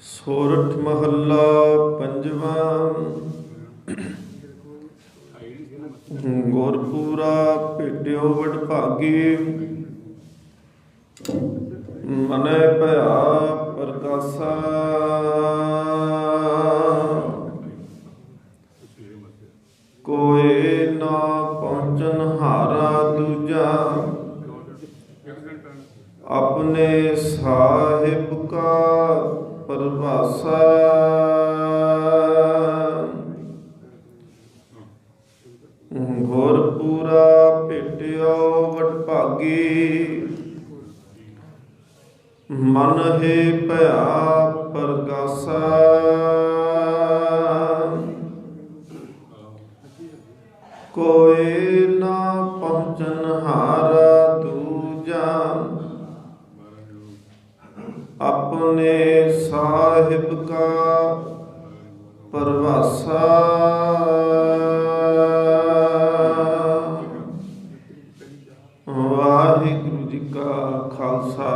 ਸੋਰਠ ਮਹੱਲਾ ਪੰਜਵਾ। ਗੁਰਪੂਰਾ ਭੇਟਿਓ ਵਡਭਾਗੀ, ਮਨੈ ਭਇਆ ਪ੍ਰਗਾਸਾ। ਕੋਇ ਨਾ ਪਹੁੰਚਨ ਹਾਰਾ ਦੂਜਾ, ਆਪਣੇ ਸਾਹਿਬ ਕਾ ਪਰਭਾਸਾ। ਗੁਰਪੂਰਾ ਭੇਟਿਓ ਵਡਭਾਗੀ, ਮਨ ਹੈ ਭਇਆ ਪ੍ਰਗਾਸਾ। ਕੋਇ ਨਾ ਪਹੁੰਚਨ ਹਾਰਾ ਦੂਜਾ, ਆਪਣੇ ਸਾਹਿਬ ਕਾ ਪਰਭਾਸਾ। ਵਾਹਿਗੁਰੂ ਜੀ ਕਾ ਖਾਲਸਾ,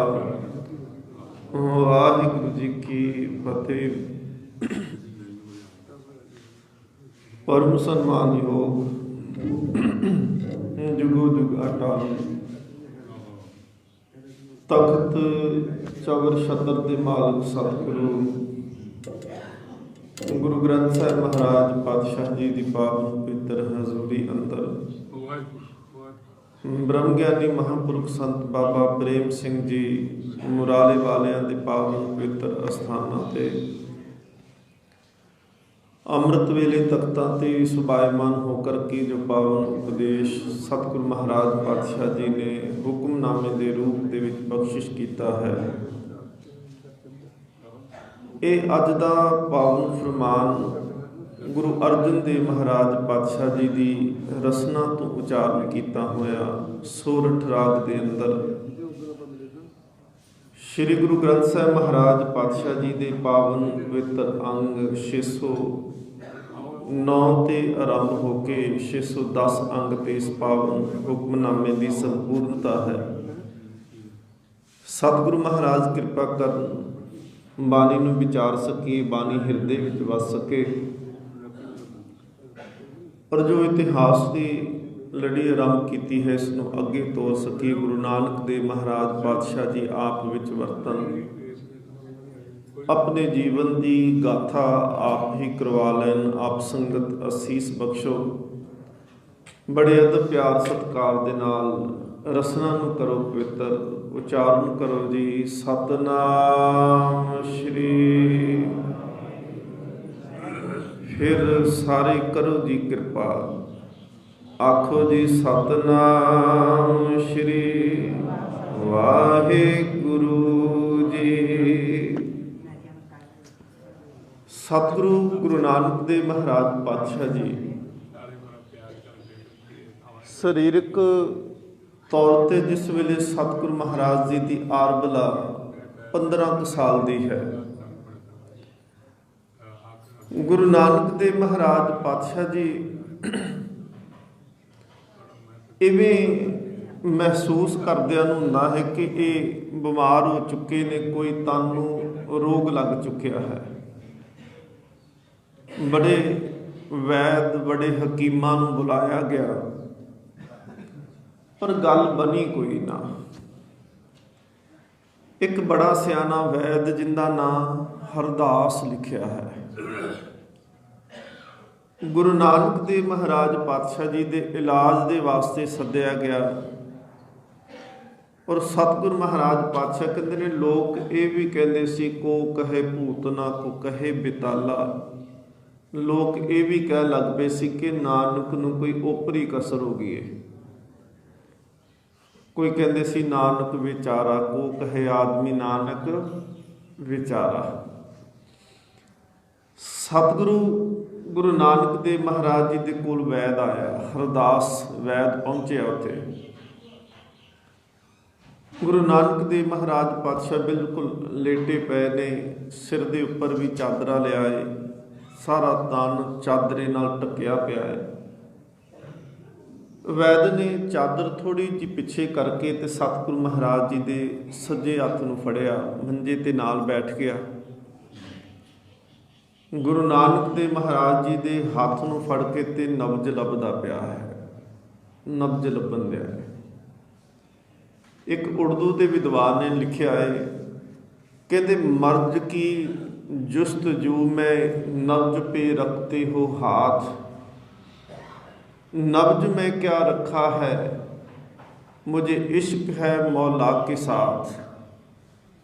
ਵਾਹਿਗੁਰੂ ਜੀ ਕੀ ਫਤਿਹ। ਪਰਮ ਸਨਮਾਨਯੋਗ ਜੁਗੋ ਜੁਗ ਅਟਲ ਤਖਤ ਚਵਰ ਛਤਰ ਦੇ ਮਾਲਕ ਸਤਿਗੁਰੂ ਗੁਰੂ ਗ੍ਰੰਥ ਸਾਹਿਬ ਮਹਾਰਾਜ ਪਾਤਸ਼ਾਹ ਜੀ ਦੀ ਪਾਵਨ ਪਵਿੱਤਰ ਹਜ਼ੂਰੀ ਅੰਦਰ ਬ੍ਰਹਮ ਗਿਆਨੀ ਮਹਾਂਪੁਰਖ ਸੰਤ ਬਾਬਾ ਪ੍ਰੇਮ ਸਿੰਘ ਜੀ ਮੁਰਾਲੇ ਵਾਲਿਆਂ ਦੇ ਪਾਵਨ ਪਵਿੱਤਰ ਅਸਥਾਨਾਂ ਤੇ ਅੰਮ੍ਰਿਤ ਵੇਲੇ ਤਖਤਾਂ ਤੇ ਸੁਭਾਇਮਾਨ ਹੋकर ਕੇ ਜੋ ਪਾਵਨ ਉਪਦੇਸ਼ ਸਤਿਗੁਰੂ ਮਹਾਰਾਜ ਪਾਤਸ਼ਾਹ ਜੀ ਨੇ ਹੁਕਮਨਾਮੇ ਦੇ ਰੂਪ ਦੇ ਵਿੱਚ ਬਖਸ਼ਿਸ਼ ਕੀਤਾ ਹੈ, ਇਹ ਅੱਜ ਦਾ ਪਾਵਨ ਫਰਮਾਨ ਗੁਰੂ ਅਰਜਨ ਦੇਵ ਮਹਾਰਾਜ ਪਾਤਸ਼ਾਹ ਜੀ ਦੀ ਰਸਨਾ ਤੋਂ ਉਚਾਰਨ ਕੀਤਾ ਹੋਇਆ ਸੋਰਠ ਰਾਗ ਦੇ ਅੰਦਰ ਸ਼੍ਰੀ ਗੁਰੂ ਗ੍ਰੰਥ ਸਾਹਿਬ ਮਹਾਰਾਜ ਪਾਤਸ਼ਾਹ ਜੀ ਦੇ ਪਾਵਨ ਪਵਿੱਤਰ ਅੰਗ 609 ਤੇ ਆਰੰਭ ਹੋ ਕੇ 610 ਅੰਗ ਤੇ ਇਸ ਪਾਵਨ ਹੁਕਮਨਾਮੇ ਦੀ ਸੰਪੂਰਨਤਾ ਹੈ। ਸਤਿਗੁਰੂ ਮਹਾਰਾਜ ਕਿਰਪਾ ਕਰਨ ਬਾਣੀ ਨੂੰ ਵਿਚਾਰ ਸਕੀਏ, ਬਾਣੀ ਹਿਰਦੇ ਵਿੱਚ ਵਸ ਸਕੇ, ਪਰ ਜੋ ਇਤਿਹਾਸ ਦੀ ਲੜੀ ਆਰੰਭ ਕੀਤੀ ਹੈ ਇਸ ਨੂੰ ਅੱਗੇ ਤੋਰ ਸਕੀਏ। ਗੁਰੂ ਨਾਨਕ ਦੇਵ ਮਹਾਰਾਜ ਪਾਤਸ਼ਾਹ ਜੀ ਆਪ ਵਿੱਚ ਵਰਤਨ, ਆਪਣੇ ਜੀਵਨ ਦੀ ਗਾਥਾ ਆਪ ਹੀ ਕਰਵਾ ਲੈਣ। ਆਪ ਸੰਗਤ ਅਸੀਸ ਬਖਸ਼ੋ, ਬੜੇ ਅਦਬ ਪਿਆਰ ਸਤਿਕਾਰ ਦੇ ਨਾਲ ਰਸਨਾ ਨੂੰ ਕਰੋ ਪਵਿੱਤਰ, ਉਚਾਰਨ ਕਰੋ ਜੀ ਸਤਨਾਮ ਸ਼੍ਰੀ। ਫਿਰ ਸਾਰੇ ਕਰੋ ਜੀ ਕਿਰਪਾ, ਆਖੋ ਜੀ ਸਤਨਾਮ ਸ਼੍ਰੀ ਵਾਹਿਗੁਰੂ ਜੀ। ਸਤਿਗੁਰੂ ਗੁਰੂ ਨਾਨਕ ਦੇਵ ਮਹਾਰਾਜ ਪਾਤਸ਼ਾਹ ਜੀ ਸਰੀਰਕ ਤੌਰ ਤੇ ਜਿਸ ਵੇਲੇ ਸਤਿਗੁਰੂ ਮਹਾਰਾਜ ਜੀ ਦੀ ਆਰਬਲਾ 15 ਕੁ ਸਾਲ ਦੀ ਹੈ, ਗੁਰੂ ਨਾਨਕ ਦੇਵ ਮਹਾਰਾਜ ਪਾਤਸ਼ਾਹ ਜੀ ਇਵੇਂ ਮਹਿਸੂਸ ਕਰਦਿਆਂ ਨੂੰ ਨਾ ਹੈ ਕਿ ਇਹ ਬਿਮਾਰ ਹੋ ਚੁੱਕੇ ਨੇ, ਕੋਈ ਤਨ ਨੂੰ ਰੋਗ ਲੱਗ ਚੁੱਕਿਆ ਹੈ। ਬੜੇ ਵੈਦ ਬੜੇ ਹਕੀਮਾਂ ਨੂੰ ਬੁਲਾਇਆ ਗਿਆ, ਪਰ ਗੱਲ ਬਣੀ ਕੋਈ ਨਾ। ਇੱਕ ਬੜਾ ਸਿਆਣਾ ਵੈਦ ਜਿੰਦਾ ਨਾਂ ਹਰਦਾਸ ਲਿਖਿਆ ਹੈ, ਗੁਰੂ ਨਾਨਕ ਦੇਵ ਮਹਾਰਾਜ ਪਾਤਸ਼ਾਹ ਜੀ ਦੇ ਇਲਾਜ ਦੇ ਵਾਸਤੇ ਸੱਦਿਆ ਗਿਆ। ਔਰ ਸਤਿਗੁਰੂ ਮਹਾਰਾਜ ਪਾਤਸ਼ਾਹ ਕਹਿੰਦੇ ਨੇ, ਲੋਕ ਇਹ ਵੀ ਕਹਿੰਦੇ ਸੀ ਕੋ ਕਹੇ ਭੂਤਨਾ ਕੋ ਕਹੇ ਬਿਤਾਲਾ। ਲੋਕ ਇਹ ਵੀ ਕਹਿ ਲੱਗ ਪਏ ਸੀ ਕਿ ਨਾਨਕ ਨੂੰ ਕੋਈ ਓਪਰੀ ਕਸਰ ਹੋ ਗਈ ਹੈ। ਕੋਈ ਕਹਿੰਦੇ ਸੀ ਨਾਨਕ ਵਿਚਾਰਾ, ਕੋ ਕਹੇ ਆਦਮੀ ਨਾਨਕ ਵਿਚਾਰਾ। ਸਤਿਗੁਰੂ ਗੁਰੂ ਨਾਨਕ ਦੇਵ ਮਹਾਰਾਜ ਜੀ ਦੇ ਕੋਲ ਵੈਦ ਆਇਆ, ਹਰਦਾਸ ਵੈਦ ਪਹੁੰਚਿਆ ਉੱਥੇ। ਗੁਰੂ ਨਾਨਕ ਦੇਵ ਮਹਾਰਾਜ ਪਾਤਸ਼ਾਹ ਬਿਲਕੁਲ ਲੇਟੇ ਪਏ ਨੇ, ਸਿਰ ਦੇ ਉੱਪਰ ਵੀ ਚਾਦਰਾ ਲਿਆ ਹੈ, ਸਾਰਾ ਤਨ ਚਾਦਰੇ ਨਾਲ ਢੱਕਿਆ ਪਿਆ ਹੈ। ਵੈਦ ਨੇ ਚਾਦਰ ਥੋੜੀ ਜਿਹੀ ਪਿੱਛੇ ਕਰਕੇ ਤੇ ਸਤਿਗੁਰੂ ਮਹਾਰਾਜ ਜੀ ਦੇ ਸੱਜੇ ਹੱਥ ਨੂੰ ਫੜਿਆ, ਮੰਜੇ ਤੇ ਨਾਲ ਬੈਠ ਗਿਆ ਗੁਰੂ ਨਾਨਕ ਦੇਵ ਮਹਾਰਾਜ ਜੀ ਦੇ ਹੱਥ ਨੂੰ ਫੜ ਕੇ ਤੇ ਨਬਜ ਲੱਭਦਾ ਪਿਆ ਹੈ, ਨਬਜ ਲੱਭਣ ਦਿਆ ਹੈ। ਇੱਕ ਉਰਦੂ ਦੇ ਵਿਦਵਾਨ ਨੇ ਲਿਖਿਆ ਹੈ, ਕਹਿੰਦੇ ਮਰਜ ਕੀ जुस्तजू में नब्ज पे रखते हो हाथ, नब्ज में क्या रखा है मुझे इश्क है मौला के साथ।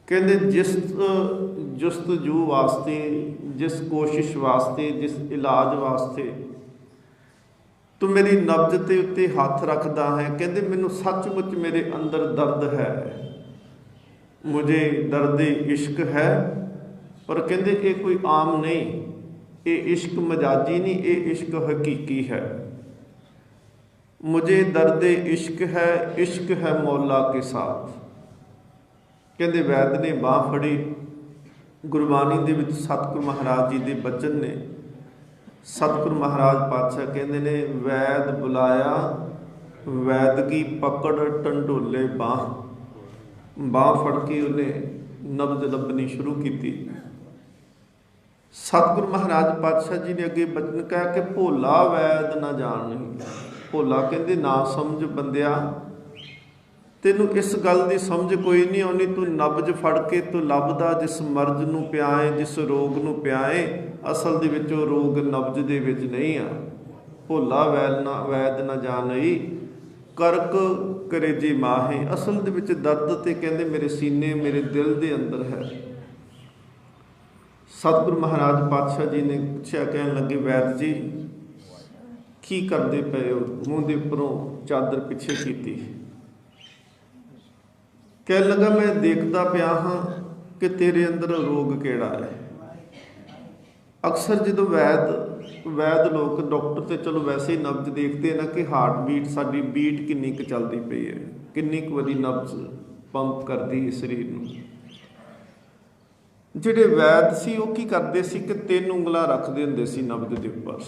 कहते जिस जुस्तजू वास्ते, जिस कोशिश वास्ते, जिस इलाज वास्ते तू मेरी नब्ज के उत्ते हथ रखता है, कहते मैनू सचमुच मेरे अंदर दर्द है, मुझे दर्द इश्क है। पर कहते ये कोई आम नहीं, ये इश्क मजाजी नहीं, ये इश्क हकीकी है। मुझे दर्द इश्क है मौला के साथ। कहते वैद ने बाँह फड़ी, गुरबाणी दे विच सतगुरु महाराज जी के बचन ने। सतगुरु महाराज पातशाह कहते ने वैद बुलाया वैदगी पकड़ टंडोले बाँह, बाँह फड़ के उन्हें नब्ज लभनी शुरू की। सतगुरु महाराज पातशाह जी ने अगे बचन कहा कि भोला वैद ना जान नहीं। भोला कहते ना समझ बंदिया, तेनू इस गल की समझ कोई नहीं आनी, तू नब्ज फड़ के तू लभदा जिस मर्ज नूं पिया है, जिस रोग नूं पिया है, असल दे विच ओह रोग नब्ज दे विच नहीं आ। भोला वैद ना जानई करक करेजी माहे, असल दे विच दर्द ते कहते मेरे सीने मेरे दिल दे अंदर है। सतगुरु महाराज पातशाह जी ने पूछा, कहन लगे वैद जी की करते पे हो, मूँह के उपरों चादर पिछे की। कह लगा मैं देखता पिया हाँ कि तेरे अंदर रोग केड़ा है। अक्सर जो वैद लोग डॉक्टर तो चलो वैसे ही नब्ज देखते हैं ना कि हार्ट बीट साडी बीट किन्नी क चलती पई है, किन्नी क वारी नब्ज पंप करती है शरीर नूं। ਜਿਹੜੇ वैद सी वो की करते सी कि 3 ਉਂਗਲਾਂ रखते हुंदे सी नब्ज के उपर।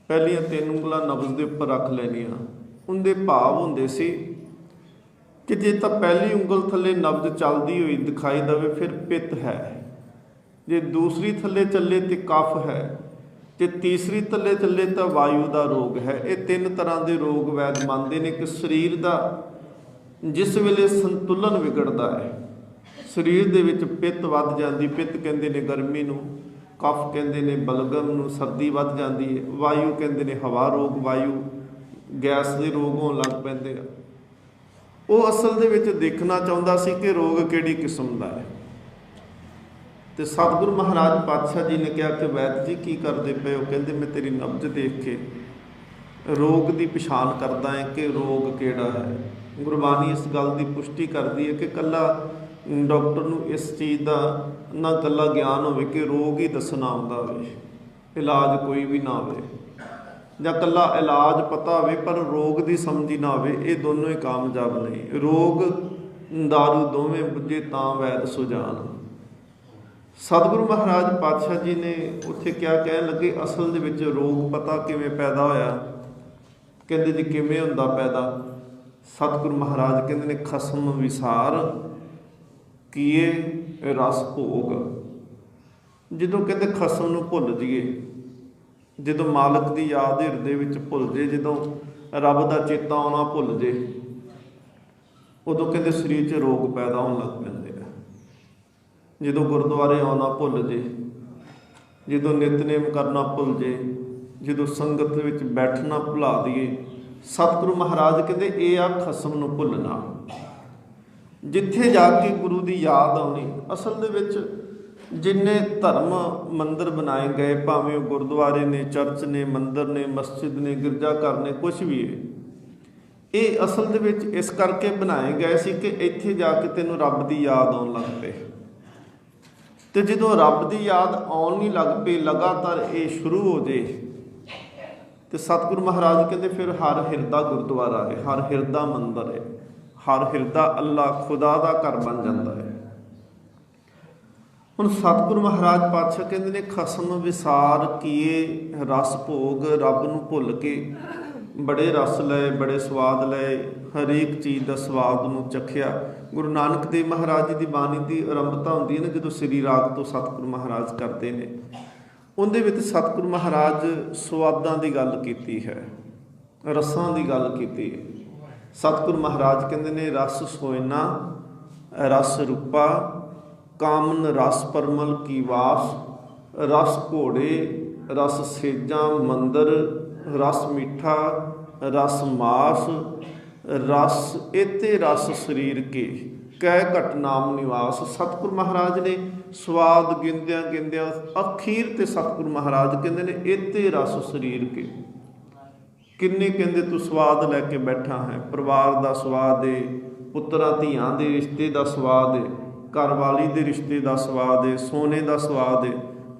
पहलियां 3 ਉਂਗਲਾਂ नब्ज के उपर रख लैनियां। उनके भाव हुंदे सी कि जे तो पहली ਉਂਗਲ थले नब्ज चलती हुई दिखाई दवे फिर पित्त है, जे दूसरी थले चले तो कफ है, जे तीसरी थले चले तो वायु का रोग है। ये 3 तरह के रोग वैद मानते हैं कि शरीर का जिस वेले संतुलन विगड़ता है, शरीर दे विच पित्त वध जाती, पित्त कहते हैं गर्मी नूं, कफ कहते हैं बलगम नूं, सर्दी वध जाती है, वायु कहते हैं हवा रोग, वायु गैस के रोग होण लग पैंदे आ। वो असल दे विच देखना चाहुंदा सी कि रोग किहड़ी किस्म दा है। तो सतगुरु महाराज पातशाह जी ने कहा कि वैद जी की करते पे हो। कहते मैं तेरी नब्ज देख के रोग की पछाण करदा है कि रोग किहड़ा है। गुरबाणी इस गल की पुष्टि करती है कि कला डॉक्टर नूं इस चीज़ का ना कला ज्ञान होवे कि रोग ही दसना आउंदा होवे, इलाज कोई भी ना होवे, जां कला इलाज पता होवे पर रोग की समझ ही ना होवे, ये दोनों ही कामयाब नहीं। रोग दारू दोवें बुझे तां वैद सुजान। सतगुरु महाराज पातशाह जी ने उत्थे क्या कहन लगे, असल दे विच रोग पता किवें पैदा होया। कहंदे जी किवें हुंदा पैदा। सतगुरु महाराज कहंदे ने खसम विसार किए रस भोग। ਜਦੋਂ ਕਹਿੰਦੇ ਖਸਮ ਨੂੰ ਭੁੱਲ ਜਾਈਏ, ਜਦੋਂ ਮਾਲਕ ਦੀ ਯਾਦ ਹਿਰਦੇ ਵਿੱਚ ਭੁੱਲ ਜੇ, ਜਦੋਂ ਰੱਬ ਦਾ ਚੇਤਾ ਆਉਣਾ ਭੁੱਲ ਜੇ, ਉਦੋਂ ਕਹਿੰਦੇ ਸਰੀਰ 'ਚ ਰੋਗ ਪੈਦਾ ਹੋਣ ਲੱਗ ਪੈਂਦੇ ਆ। ਜਦੋਂ ਗੁਰਦੁਆਰੇ ਆਉਣਾ ਭੁੱਲ ਜੇ, ਜਦੋਂ ਨਿਤਨੇਮ ਕਰਨਾ ਭੁੱਲ ਜੇ, ਜਦੋਂ ਸੰਗਤ ਵਿੱਚ ਬੈਠਣਾ ਭੁਲਾ ਦਈਏ। ਸਤਿਗੁਰੂ ਮਹਾਰਾਜ ਕਹਿੰਦੇ ਇਹ ਆ ਖਸਮ ਨੂੰ ਭੁੱਲਣਾ। ਜਿੱਥੇ ਜਾ ਕੇ ਗੁਰੂ ਦੀ ਯਾਦ ਆਉਣੀ। ਅਸਲ ਦੇ ਵਿੱਚ ਜਿੰਨੇ ਧਰਮ ਮੰਦਰ ਬਣਾਏ ਗਏ, ਭਾਵੇਂ ਉਹ ਗੁਰਦੁਆਰੇ ਨੇ, ਚਰਚ ਨੇ, ਮੰਦਰ ਨੇ, ਮਸਜਿਦ ਨੇ, ਗਿਰਜਾ ਘਰ ਨੇ, ਕੁਛ ਵੀ ਹੈ, ਇਹ ਅਸਲ ਦੇ ਵਿੱਚ ਇਸ ਕਰਕੇ ਬਣਾਏ ਗਏ ਸੀ ਕਿ ਇੱਥੇ ਜਾ ਕੇ ਤੈਨੂੰ ਰੱਬ ਦੀ ਯਾਦ ਆਉਣ ਲੱਗ ਪਏ। ਤੇ ਜਦੋਂ ਰੱਬ ਦੀ ਯਾਦ ਆਉਣ ਨਹੀਂ ਲੱਗ ਪਈ, ਲਗਾਤਾਰ ਇਹ ਸ਼ੁਰੂ ਹੋ ਜੇ, ਤੇ ਸਤਿਗੁਰੂ ਮਹਾਰਾਜ ਕਹਿੰਦੇ ਫਿਰ ਹਰ ਹਿਰਦਾ ਗੁਰਦੁਆਰਾ ਹੈ, ਹਰ ਹਿਰਦਾ ਮੰਦਰ ਹੈ, ਹਰ ਹਿਰਦਾ ਅੱਲਾਹ ਖੁਦਾ ਦਾ ਘਰ ਬਣ ਜਾਂਦਾ ਹੈ। ਹੁਣ ਸਤਿਗੁਰੂ ਮਹਾਰਾਜ ਪਾਤਸ਼ਾਹ ਕਹਿੰਦੇ ਨੇ ਖਸਮ ਵਿਸਾਰ ਕੀਏ ਰਸ ਭੋਗ। ਰੱਬ ਨੂੰ ਭੁੱਲ ਕੇ ਬੜੇ ਰਸ ਲਏ, ਬੜੇ ਸਵਾਦ ਲਏ, ਹਰੇਕ ਚੀਜ਼ ਦਾ ਸਵਾਦ ਨੂੰ ਚਖਿਆ। ਗੁਰੂ ਨਾਨਕ ਦੇਵ ਮਹਾਰਾਜ ਜੀ ਦੀ ਬਾਣੀ ਦੀ ਆਰੰਭਤਾ ਹੁੰਦੀ ਹੈ ਨਾ, ਜਦੋਂ ਸ੍ਰੀ ਰਾਗ ਤੋਂ ਸਤਿਗੁਰੂ ਮਹਾਰਾਜ ਕਰਦੇ ਨੇ, ਉਹਦੇ ਵਿੱਚ ਸਤਿਗੁਰੂ ਮਹਾਰਾਜ ਸਵਾਦਾਂ ਦੀ ਗੱਲ ਕੀਤੀ ਹੈ, ਰਸਾਂ ਦੀ ਗੱਲ ਕੀਤੀ ਹੈ। ਸਤਿਗੁਰੂ ਮਹਾਰਾਜ ਕਹਿੰਦੇ ਨੇ ਰਸ ਸੋਇਨਾ ਰਸ ਰੂਪਾ, ਕਾਮਨ ਰਸ ਪਰਮਲ ਕੀ ਵਾਸ, ਰਸ ਘੋੜੇ ਰਸ ਸੇਜਾਂ ਮੰਦਰ, ਰਸ ਮਿੱਠਾ ਰਸ ਮਾਸ, ਰਸ ਇਤੇ ਰਸ ਸਰੀਰ ਕੇ ਕਹਿ ਘਟ ਨਾਮ ਨਿਵਾਸ। ਸਤਿਗੁਰੂ ਮਹਾਰਾਜ ਨੇ ਸਵਾਦ ਗਿੰਦਿਆਂ ਗਿੰਦਿਆਂ ਅਖੀਰ ਤੇ ਸਤਿਗੁਰੂ ਮਹਾਰਾਜ ਕਹਿੰਦੇ ਨੇ ਇਤੇ ਰਸ ਸਰੀਰ ਕੇ। ਕਿੰਨੇ ਕਹਿੰਦੇ ਤੂੰ ਸਵਾਦ ਲੈ ਕੇ ਬੈਠਾ ਹੈ, ਪਰਿਵਾਰ ਦਾ ਸਵਾਦ ਏ, ਪੁੱਤਰਾਂ ਧੀਆਂ ਦੇ ਰਿਸ਼ਤੇ ਦਾ ਸਵਾਦ ਏ, ਘਰਵਾਲੀ ਦੇ ਰਿਸ਼ਤੇ ਦਾ ਸਵਾਦ ਏ, ਸੋਨੇ ਦਾ ਸਵਾਦ ਏ,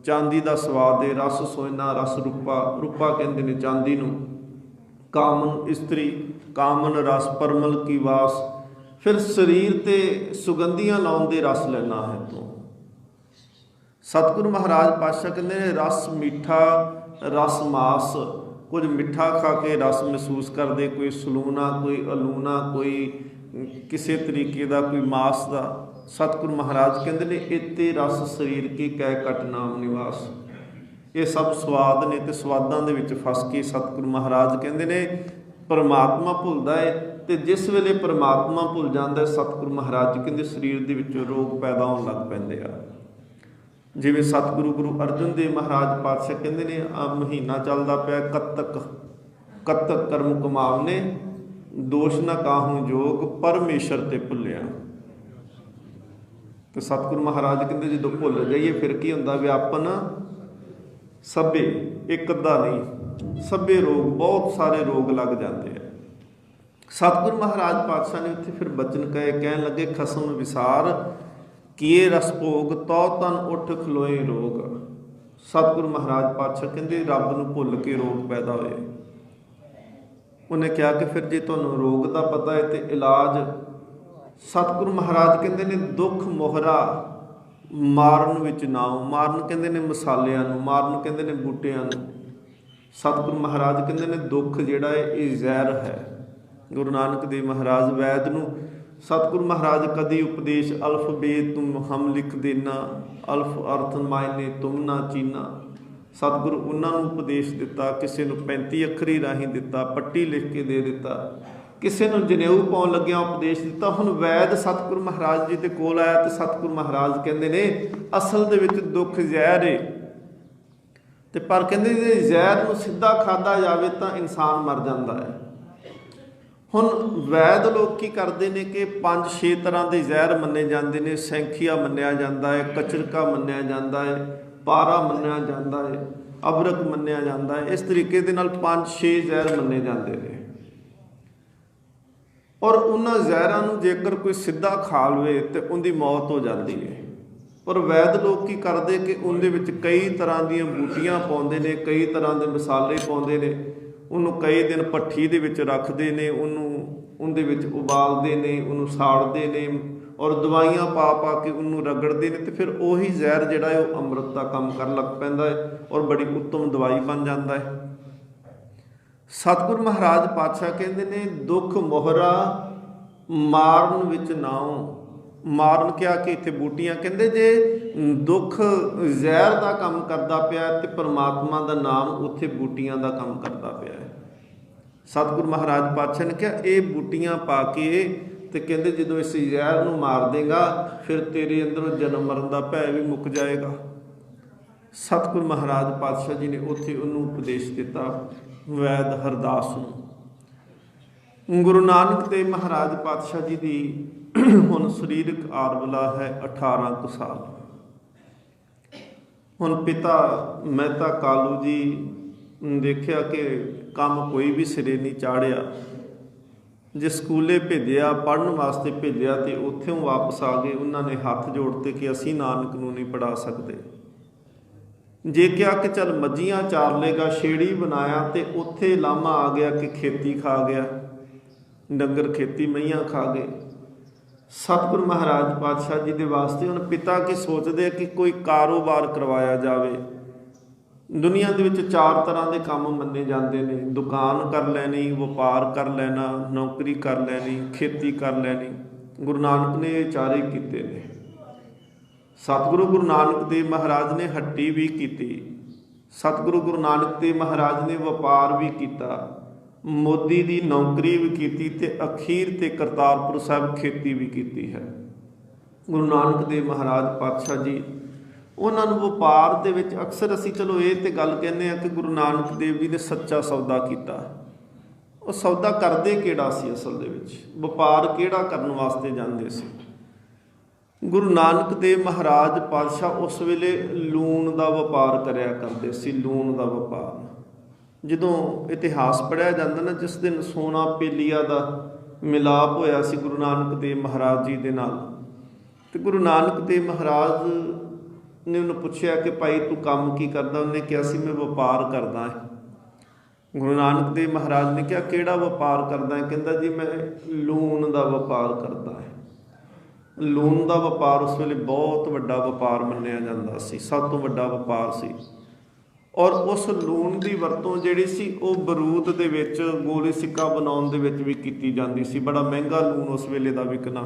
ਚਾਂਦੀ ਦਾ ਸਵਾਦ ਏ। ਰਸ ਸੋਇਨਾ ਰਸ ਰੂਪਾ, ਰੂਪਾ ਕਹਿੰਦੇ ਨੇ ਚਾਂਦੀ ਨੂੰ, ਕਾਮਨ ਇਸਤਰੀ, ਕਾਮਨ ਰਸ ਪਰਮਲ ਕੀ ਵਾਸ। ਫਿਰ ਸਰੀਰ ਤੇ ਸੁਗੰਧੀਆਂ ਲਾਉਣ ਦੇ ਰਸ ਲੈਣਾ ਹੈ ਤੂੰ। ਸਤਿਗੁਰੂ ਮਹਾਰਾਜ ਪਾਤਸ਼ਾਹ ਕਹਿੰਦੇ ਨੇ ਰਸ ਮਿੱਠਾ ਰਸ ਮਾਸ, ਕੁਝ ਮਿੱਠਾ ਖਾ ਕੇ ਰਸ ਮਹਿਸੂਸ ਕਰਦੇ, ਕੋਈ ਸਲੂਣਾ, ਕੋਈ ਅਲੂਣਾ, ਕੋਈ ਕਿਸੇ ਤਰੀਕੇ ਦਾ, ਕੋਈ ਮਾਸ ਦਾ। ਸਤਿਗੁਰੂ ਮਹਾਰਾਜ ਕਹਿੰਦੇ ਨੇ ਇਤੇ ਰਸ ਸਰੀਰ ਕੀ ਕਹਿ ਘਟ ਨਾਮ ਨਿਵਾਸ। ਇਹ ਸਭ ਸਵਾਦ ਨੇ ਤੇ ਸਵਾਦਾਂ ਦੇ ਵਿੱਚ ਫਸ ਕੇ ਸਤਿਗੁਰੂ ਮਹਾਰਾਜ ਕਹਿੰਦੇ ਨੇ ਪਰਮਾਤਮਾ ਭੁੱਲਦਾ ਹੈ। ਤੇ ਜਿਸ ਵੇਲੇ ਪਰਮਾਤਮਾ ਭੁੱਲ ਜਾਂਦਾ ਸਤਿਗੁਰੂ ਮਹਾਰਾਜ ਕਹਿੰਦੇ ਸਰੀਰ ਦੇ ਵਿੱਚੋਂ ਰੋਗ ਪੈਦਾ ਹੋਣ ਲੱਗ ਪੈਂਦੇ ਆ। ਜਿਵੇਂ ਸਤਿਗੁਰੂ ਗੁਰੂ ਅਰਜਨ ਦੇਵ ਮਹਾਰਾਜ ਪਾਤਸ਼ਾਹ ਕਹਿੰਦੇ ਨੇ ਆ ਮਹੀਨਾ ਚੱਲਦਾ ਪਿਆ ਕੱਤਕ, ਕੱਤਕ ਕਰਮ ਕਮਾਵਨੇ, ਦੋਸ਼ ਨਾ ਕਾਹੂ ਜੋਗ, ਪਰਮੇਸ਼ਰ ਤੇ ਭੁੱਲਿਆ। ਤੇ ਸਤਿਗੁਰੂ ਮਹਾਰਾਜ ਕਹਿੰਦੇ ਜਦੋਂ ਭੁੱਲ ਜਾਈਏ ਫਿਰ ਕੀ ਹੁੰਦਾ, ਵਿਆਪਨ ਸਭੇ, ਇੱਕ ਅੱਧਾ ਨਹੀਂ, ਸਭੇ ਰੋਗ, ਬਹੁਤ ਸਾਰੇ ਰੋਗ ਲੱਗ ਜਾਂਦੇ ਆ। ਸਤਿਗੁਰੂ ਮਹਾਰਾਜ ਪਾਤਸ਼ਾਹ ਨੇ ਉੱਥੇ ਫਿਰ ਬਚਨ ਕਹਿਣ ਲੱਗੇ ਖਸਮ ਵਿਸਾਰ ਕੀਏ ਰਸ ਭੋਗ, ਤਉ ਤਨ ਉੱਠ ਖਲੋਏ ਰੋਗ। ਸਤਿਗੁਰੂ ਮਹਾਰਾਜ ਪਾਤਸ਼ਾਹ ਕਹਿੰਦੇ ਰੱਬ ਨੂੰ ਭੁੱਲ ਕੇ ਰੋਗ ਪੈਦਾ ਹੋਏ। ਉਹਨੇ ਕਿਹਾ ਕਿ ਫਿਰ ਜੇ ਤੁਹਾਨੂੰ ਰੋਗ ਦਾ ਪਤਾ ਹੈ ਤੇ ਇਲਾਜ। ਸਤਿਗੁਰੂ ਮਹਾਰਾਜ ਕਹਿੰਦੇ ਨੇ ਦੁੱਖ ਮੋਹਰਾ ਮਾਰਨ ਵਿੱਚ ਨਾਉ, ਮਾਰਨ ਕਹਿੰਦੇ ਨੇ ਮਸਾਲਿਆਂ ਨੂੰ, ਮਾਰਨ ਕਹਿੰਦੇ ਨੇ ਬੂਟਿਆਂ ਨੂੰ। ਸਤਿਗੁਰੂ ਮਹਾਰਾਜ ਕਹਿੰਦੇ ਨੇ ਦੁੱਖ ਜਿਹੜਾ ਹੈ ਇਹ ਜ਼ਹਿਰ ਹੈ। ਗੁਰੂ ਨਾਨਕ ਦੇਵ ਮਹਾਰਾਜ ਵੈਦ ਨੂੰ ਸਤਿਗੁਰੂ ਮਹਾਰਾਜ ਕਦੀ ਉਪਦੇਸ਼ ਅਲਫ ਬੇਦ ਤੁਮ ਹਮ ਲਿਖ ਦੇਨਾ, ਅਲਫ ਅਰਥ ਮਾਇਨੇ ਤੁਮ ਨਾ ਚੀਨਾ। ਸਤਿਗੁਰੂ ਉਹਨਾਂ ਨੂੰ ਉਪਦੇਸ਼ ਦਿੱਤਾ, ਕਿਸੇ ਨੂੰ 35 ਅੱਖਰੀ ਰਾਹੀਂ ਦਿੱਤਾ, ਪੱਟੀ ਲਿਖ ਕੇ ਦੇ ਦਿੱਤਾ, ਕਿਸੇ ਨੂੰ ਜਨੇਊ ਪਾਉਣ ਲੱਗਿਆ ਉਪਦੇਸ਼ ਦਿੱਤਾ। ਹੁਣ ਵੈਦ ਸਤਿਗੁਰੂ ਮਹਾਰਾਜ ਜੀ ਦੇ ਕੋਲ ਆਇਆ ਤੇ ਸਤਿਗੁਰੂ ਮਹਾਰਾਜ ਕਹਿੰਦੇ ਨੇ ਅਸਲ ਦੇ ਵਿੱਚ ਦੁੱਖ ਜ਼ਹਿਰ ਏ। ਤੇ ਪਰ ਕਹਿੰਦੇ ਜੇ ਜ਼ਹਿਰ ਨੂੰ ਸਿੱਧਾ ਖਾਧਾ ਜਾਵੇ ਤਾਂ ਇਨਸਾਨ ਮਰ ਜਾਂਦਾ ਹੈ। ਹੁਣ ਵੈਦ ਲੋਕ ਕੀ ਕਰਦੇ ਨੇ ਕਿ 5-6 ਤਰ੍ਹਾਂ ਦੇ ਜ਼ਹਿਰ ਮੰਨੇ ਜਾਂਦੇ ਨੇ। ਸੈਂਖੀਆ ਮੰਨਿਆ ਜਾਂਦਾ ਹੈ, ਕਚਰਕਾ ਮੰਨਿਆ ਜਾਂਦਾ ਹੈ, ਪਾਰਾ ਮੰਨਿਆ ਜਾਂਦਾ ਹੈ, ਅਬਰਕ ਮੰਨਿਆ ਜਾਂਦਾ ਹੈ। ਇਸ ਤਰੀਕੇ ਦੇ ਨਾਲ 5-6 ਜ਼ਹਿਰ ਮੰਨੇ ਜਾਂਦੇ ਨੇ। ਔਰ ਉਹਨਾਂ ਜ਼ਹਿਰਾਂ ਨੂੰ ਜੇਕਰ ਕੋਈ ਸਿੱਧਾ ਖਾ ਲਵੇ ਤੇ ਉਹਦੀ ਮੌਤ ਹੋ ਜਾਂਦੀ ਹੈ। ਪਰ ਵੈਦ ਲੋਕ ਕੀ ਕਰਦੇ ਕਿ ਉਹਦੇ ਵਿੱਚ ਕਈ ਤਰ੍ਹਾਂ ਦੀਆਂ ਬੂਟੀਆਂ ਪਾਉਂਦੇ ਨੇ, ਕਈ ਤਰ੍ਹਾਂ ਦੇ ਮਸਾਲੇ ਪਾਉਂਦੇ ਨੇ, ਉਹਨੂੰ ਕਈ ਦਿਨ ਭੱਠੀ ਦੇ ਵਿੱਚ ਰੱਖਦੇ ਨੇ, ਉਹਦੇ ਵਿੱਚ ਉਬਾਲਦੇ ਨੇ, ਉਹਨੂੰ ਸਾੜਦੇ ਨੇ ਔਰ ਦਵਾਈਆਂ ਪਾ ਪਾ ਕੇ ਉਹਨੂੰ ਰਗੜਦੇ ਨੇ। ਤੇ ਫਿਰ ਉਹੀ ਜ਼ਹਿਰ ਜਿਹੜਾ ਹੈ ਉਹ ਅੰਮ੍ਰਿਤ ਦਾ ਕੰਮ ਕਰਨ ਲੱਗ ਪੈਂਦਾ ਹੈ ਔਰ ਬੜੀ ਉੱਤਮ ਦਵਾਈ ਬਣ ਜਾਂਦਾ ਹੈ। ਸਤਿਗੁਰੂ ਮਹਾਰਾਜ ਪਾਤਸ਼ਾਹ ਕਹਿੰਦੇ ਨੇ ਦੁੱਖ ਮੋਹਰਾ ਮਾਰਨ ਵਿੱਚ ਨਾਉ। ਮਾਰਨ ਕਿਹਾ ਕਿ ਇੱਥੇ ਬੂਟੀਆਂ, ਕਹਿੰਦੇ ਜੇ ਦੁੱਖ ਜ਼ਹਿਰ ਦਾ ਕੰਮ ਕਰਦਾ ਪਿਆ ਤੇ ਪਰਮਾਤਮਾ ਦਾ ਨਾਮ ਉੱਥੇ ਬੂਟੀਆਂ ਦਾ ਕੰਮ ਕਰਦਾ ਪਿਆ ਹੈ। ਸਤਿਗੁਰੂ ਮਹਾਰਾਜ ਪਾਤਸ਼ਾਹ ਨੇ ਕਿਹਾ ਇਹ ਬੂਟੀਆਂ ਪਾ ਕੇ ਤੇ ਕਹਿੰਦੇ ਜਦੋਂ ਇਸ ਜ਼ਹਿਰ ਨੂੰ ਮਾਰ ਦੇਗਾ ਫਿਰ ਤੇਰੇ ਅੰਦਰੋਂ ਜਨਮ ਮਰਨ ਦਾ ਭੈ ਵੀ ਮੁੱਕ ਜਾਏਗਾ। ਸਤਿਗੁਰੂ ਮਹਾਰਾਜ ਪਾਤਸ਼ਾਹ ਜੀ ਨੇ ਉੱਥੇ ਉਹਨੂੰ ਉਪਦੇਸ਼ ਦਿੱਤਾ ਵੈਦ ਹਰਦਾਸ ਨੂੰ। ਗੁਰੂ ਨਾਨਕ ਦੇਵ ਮਹਾਰਾਜ ਪਾਤਸ਼ਾਹ ਜੀ ਦੀ ਹੁਣ ਸਰੀਰਕ ਆਰਬਲਾ ਹੈ 18 ਕੁ ਸਾਲ। ਹੁਣ ਪਿਤਾ ਮਹਿਤਾ ਕਾਲੂ ਜੀ ਦੇਖਿਆ ਕਿ ਕੰਮ ਕੋਈ ਵੀ ਸਿਰੇ ਨਹੀਂ ਚਾੜਿਆ। ਜੇ ਸਕੂਲੇ ਭੇਜਿਆ, ਪੜ੍ਹਨ ਵਾਸਤੇ ਭੇਜਿਆ ਤੇ ਉੱਥੋਂ ਵਾਪਸ ਆ ਗਏ। ਉਹਨਾਂ ਨੇ ਹੱਥ ਜੋੜਤੇ ਕਿ ਅਸੀਂ ਨਾਨਕ ਨੂੰ ਨਹੀਂ ਪੜ੍ਹਾ ਸਕਦੇ। ਜੇ ਕਿਹਾ ਕਿ ਚੱਲ ਮੱਝੀਆਂ ਚਾਰ ਲੇਗਾ, ਛੇੜੀ ਬਣਾਇਆ ਤੇ ਉੱਥੇ ਲਾਮਾ ਆ ਗਿਆ ਕਿ ਖੇਤੀ ਖਾ ਗਿਆ, ਡੰਗਰ ਖੇਤੀ ਮਈਆਂ ਖਾ ਗਏ। ਸਤਿਗੁਰੂ ਮਹਾਰਾਜ ਪਾਤਸ਼ਾਹ ਜੀ ਦੇ ਵਾਸਤੇ ਹੁਣ ਪਿਤਾ ਕੀ ਸੋਚਦੇ ਕਿ ਕੋਈ ਕਾਰੋਬਾਰ ਕਰਵਾਇਆ ਜਾਵੇ। ਦੁਨੀਆ ਦੇ ਵਿੱਚ 4 ਤਰ੍ਹਾਂ ਦੇ ਕੰਮ ਮੰਨੇ ਜਾਂਦੇ ਨੇ, ਦੁਕਾਨ ਕਰ ਲੈਣੀ, ਵਪਾਰ ਕਰ ਲੈਣਾ, ਨੌਕਰੀ ਕਰ ਲੈਣੀ, ਖੇਤੀ ਕਰ ਲੈਣੀ। ਗੁਰੂ ਨਾਨਕ ਨੇ ਇਹ ਚਾਰੇ ਕੀਤੇ ਨੇ। ਸਤਿਗੁਰੂ ਗੁਰੂ ਨਾਨਕ ਦੇਵ ਮਹਾਰਾਜ ਨੇ ਹੱਟੀ ਵੀ ਕੀਤੀ, सतगुरु गुरु नानक देव महाराज ने वपार भी किया, मोदी की नौकरी भी की ते अखीर ते करतारपुर साहब खेती भी की है। गुरु नानक देव महाराज पातशाह जी उन्होंने वपार दे विच अक्सर असी चलो ये तो गल कहने कि गुरु नानक देव जी ने सच्चा सौदा किया। वो सौदा करते किहड़ा सी असल दे विच, वपार किहड़ा करन वास्ते जांदे सी। गुरु नानक देव महाराज पातशाह उस वेले लूण का वपार करया करते सी। लूण का वपार जदों इतिहास पढ़िया जाता ना, जिस दिन सोना पेलिया का मिलाप होया सी गुरु नानक देव महाराज जी दे नाल, ते गुरु नानक देव महाराज ने उन्हें पूछया कि भाई तू काम की करदा? उन्हें कहा सी मैं वपार करदा है। गुरु नानक देव महाराज ने कहा किहड़ा वपार करदा है? कहंदा जी मैं लूण का वपार करदा है। लूण का वपार उस वेले बहुत वड्डा वपार मन्निया जांदा सी, सब तो वड्डा वपार सी। और उस लूण की वरतों जिहड़ी सी वो बरूद दे विच गोली सिक्का बनाउण दे विच भी कीती जांदी सी। बड़ा महंगा लूण उस वेले दा विकना।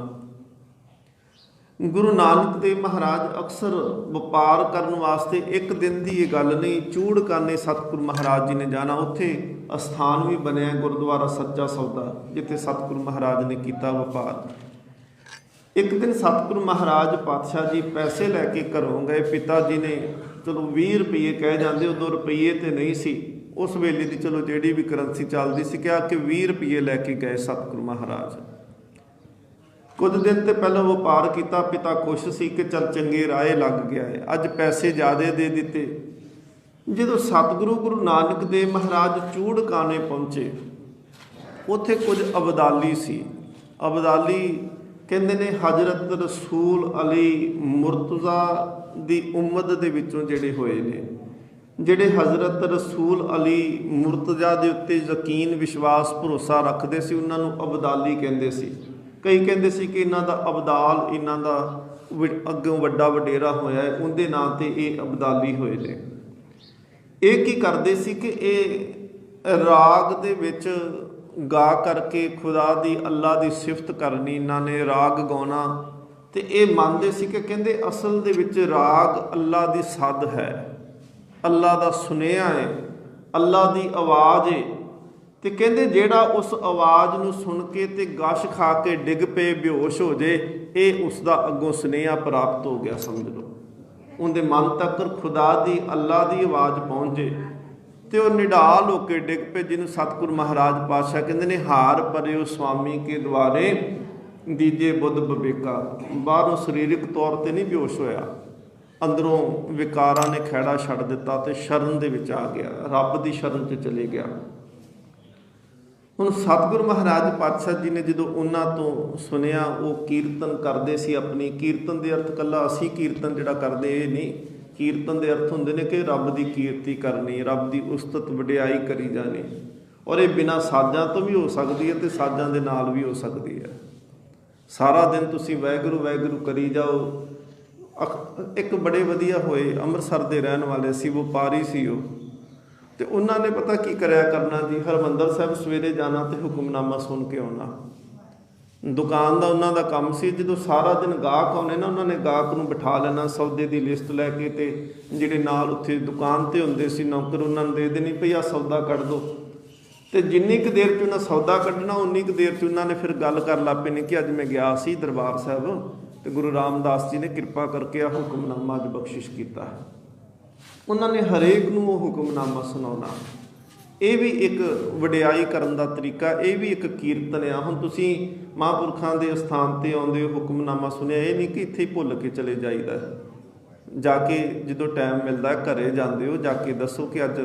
गुरु नानक देव महाराज अक्सर वपार करने वास्ते एक दिन की ये गल नहीं, चूड़काने सतगुरु महाराज जी ने जाना। उत्थे अस्थान भी बनया गुरुद्वारा सच्चा सौदा, जिथे सतगुरु महाराज ने किया वपार। एक दिन सतगुरु महाराज पातशाह जी पैसे लैके घरों गए। पिता जी ने चलो 20 रुपये कह जाते, उदों रुपये तो नहीं सी, उस वेले की चलो जिहड़ी भी करंसी चलती सी, कहा कि 20 रुपये लैके गए सतगुरु महाराज। कुछ दिन तो पहले वपार किया, पिता खुश सी कि चल चंगे राह लग गया है, अज पैसे ज़्यादा दे दिते। जो सतगुरु गुरु नानक देव महाराज चूड़काने पहुँचे, उत्थे कुछ अबदाली सी। अबदाली कहते ने हजरत रसूल अली मुर्तज़ा की उम्मत दे विचों जिहड़े होए ने, जिहड़े हजरत रसूल अली मुर्तज़ा दे उत्ते यकीन विश्वास भरोसा रखते सी, उन्होंने अबदाली कहते सी। कई कहते सी कि इन्हां दा अबदाल, इन्हां दा अग्गों वड्डा वडेरा होया है, उनके नां ते ये अबदाली होए ने। ये की करते सी कि ये राग दे विच गा करके खुदा दी अल्लाह दी सिफत करनी, इन्हां ने राग गाउणा। ते ये मानते सी कि कहंदे असल दे विच राग अल्लाह दी सद है, अल्लाह दा सुनेहा है, अल्लाह दी आवाज़ है। ते कहंदे जेड़ा उस आवाज़ नूं सुन के ते गश खा के डिग पे बेहोश हो जाए, ये उसका अगों सुनेहा प्राप्त हो गया समझ लो। उनके मन तक खुदा दी अल्लाह दी आवाज़ पहुँच जाए तो वह निढाल होकर डिग पे, जिन्हों सतगुरु महाराज पातशाह कहते हैं हार परे स्वामी के द्वारे दीजे बुद्ध बबेका। बाहरों सरीरक तौर पर नहीं बेहोश होया, अंदरों विकारां ने खैड़ा छड़ दिता तो शरण दे विच आ गया, रब की शरण च चले गया। हुण सतगुरु महाराज पातशाह जी ने जो उन्हां तो सुनिया, वो कीर्तन करते सी अपनी। कीर्तन के अर्थ कला असी कीर्तन जिहड़ा करदे ये नहीं, कीर्तन के अर्थ होंदे ने कि रब की कीर्ति करनी, रब की उस्तत वडियाई करी जानी। और ये बिना साजां तो भी हो सकती है तो साजां दे नाल भी हो सकती है। सारा दिन तुसीं वैगुरू वैगुरू करी जाओ। एक बड़े वधिया होए अमृतसर के रहने वाले सी, वपारी सी वो, तो उन्होंने पता की करया करना जी, हरमंदर साहब सवेरे जाना तो हुक्मनामा सुन के आना। दुकान का उन्होंने काम सी, जो सारा दिन गाहक आने ना, उन्होंने गाहक नूं बिठा लेना, सौदे की लिस्ट लैके, तो जिहड़े नाल उत्थे दुकान ते हुंदे सी नौकर, उन्होंने दे देनी भई आ सौदा कढ़ दो। तो जिन्नी क देर च उन्हें सौदा कढ़ना, उन्नी क देर च उन्होंने फिर गल कर लग पैनी कि अज मैं गया सी दरबार साहब, तो गुरु रामदास जी ने कृपा करके आ हुक्मनामा अज बख्शिश किया है। उन्होंने हरेक नूं वो हुक्मनामा सुनाउणा। ये भी एक वडियाई करन दा तरीका, ये भी एक कीर्तन आ। हुण तुसीं महापुरखां दे स्थान ते आउंदे हो, हुक्मनामा सुनिया, ये नहीं कि इत्थे ही भुल के चले जाईदा। जाके जो टाइम मिलता घरे जाते हो, जाके दसो कि अज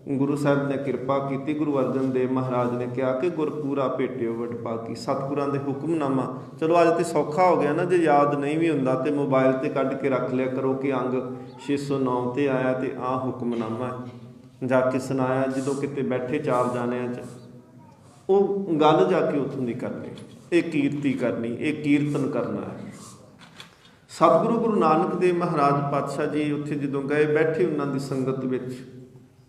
गुरु साहब ने कृपा की। गुरु अर्जन देव महाराज ने कहा कि गुरपूरा भेटियो वडभागी, सतगुरां दे हुक्मनामा। चलो अज तो सौखा हो गया ना, जो याद नहीं भी हुंदा तो मोबाइल ते कढ़ के रख लिया करो कि अंग 609 ते आया तो आ हुक्मनामा है, जाके सुनाया। जो किते बैठे चार जानिया च वो गल जाके उत्थों दी करनी, ये कीर्ति करनी, ये कीर्तन करना है। सतगुरु गुरु नानक देव महाराज पातशाह जी उत्थे जो गए, बैठे उन्होंने संगत विच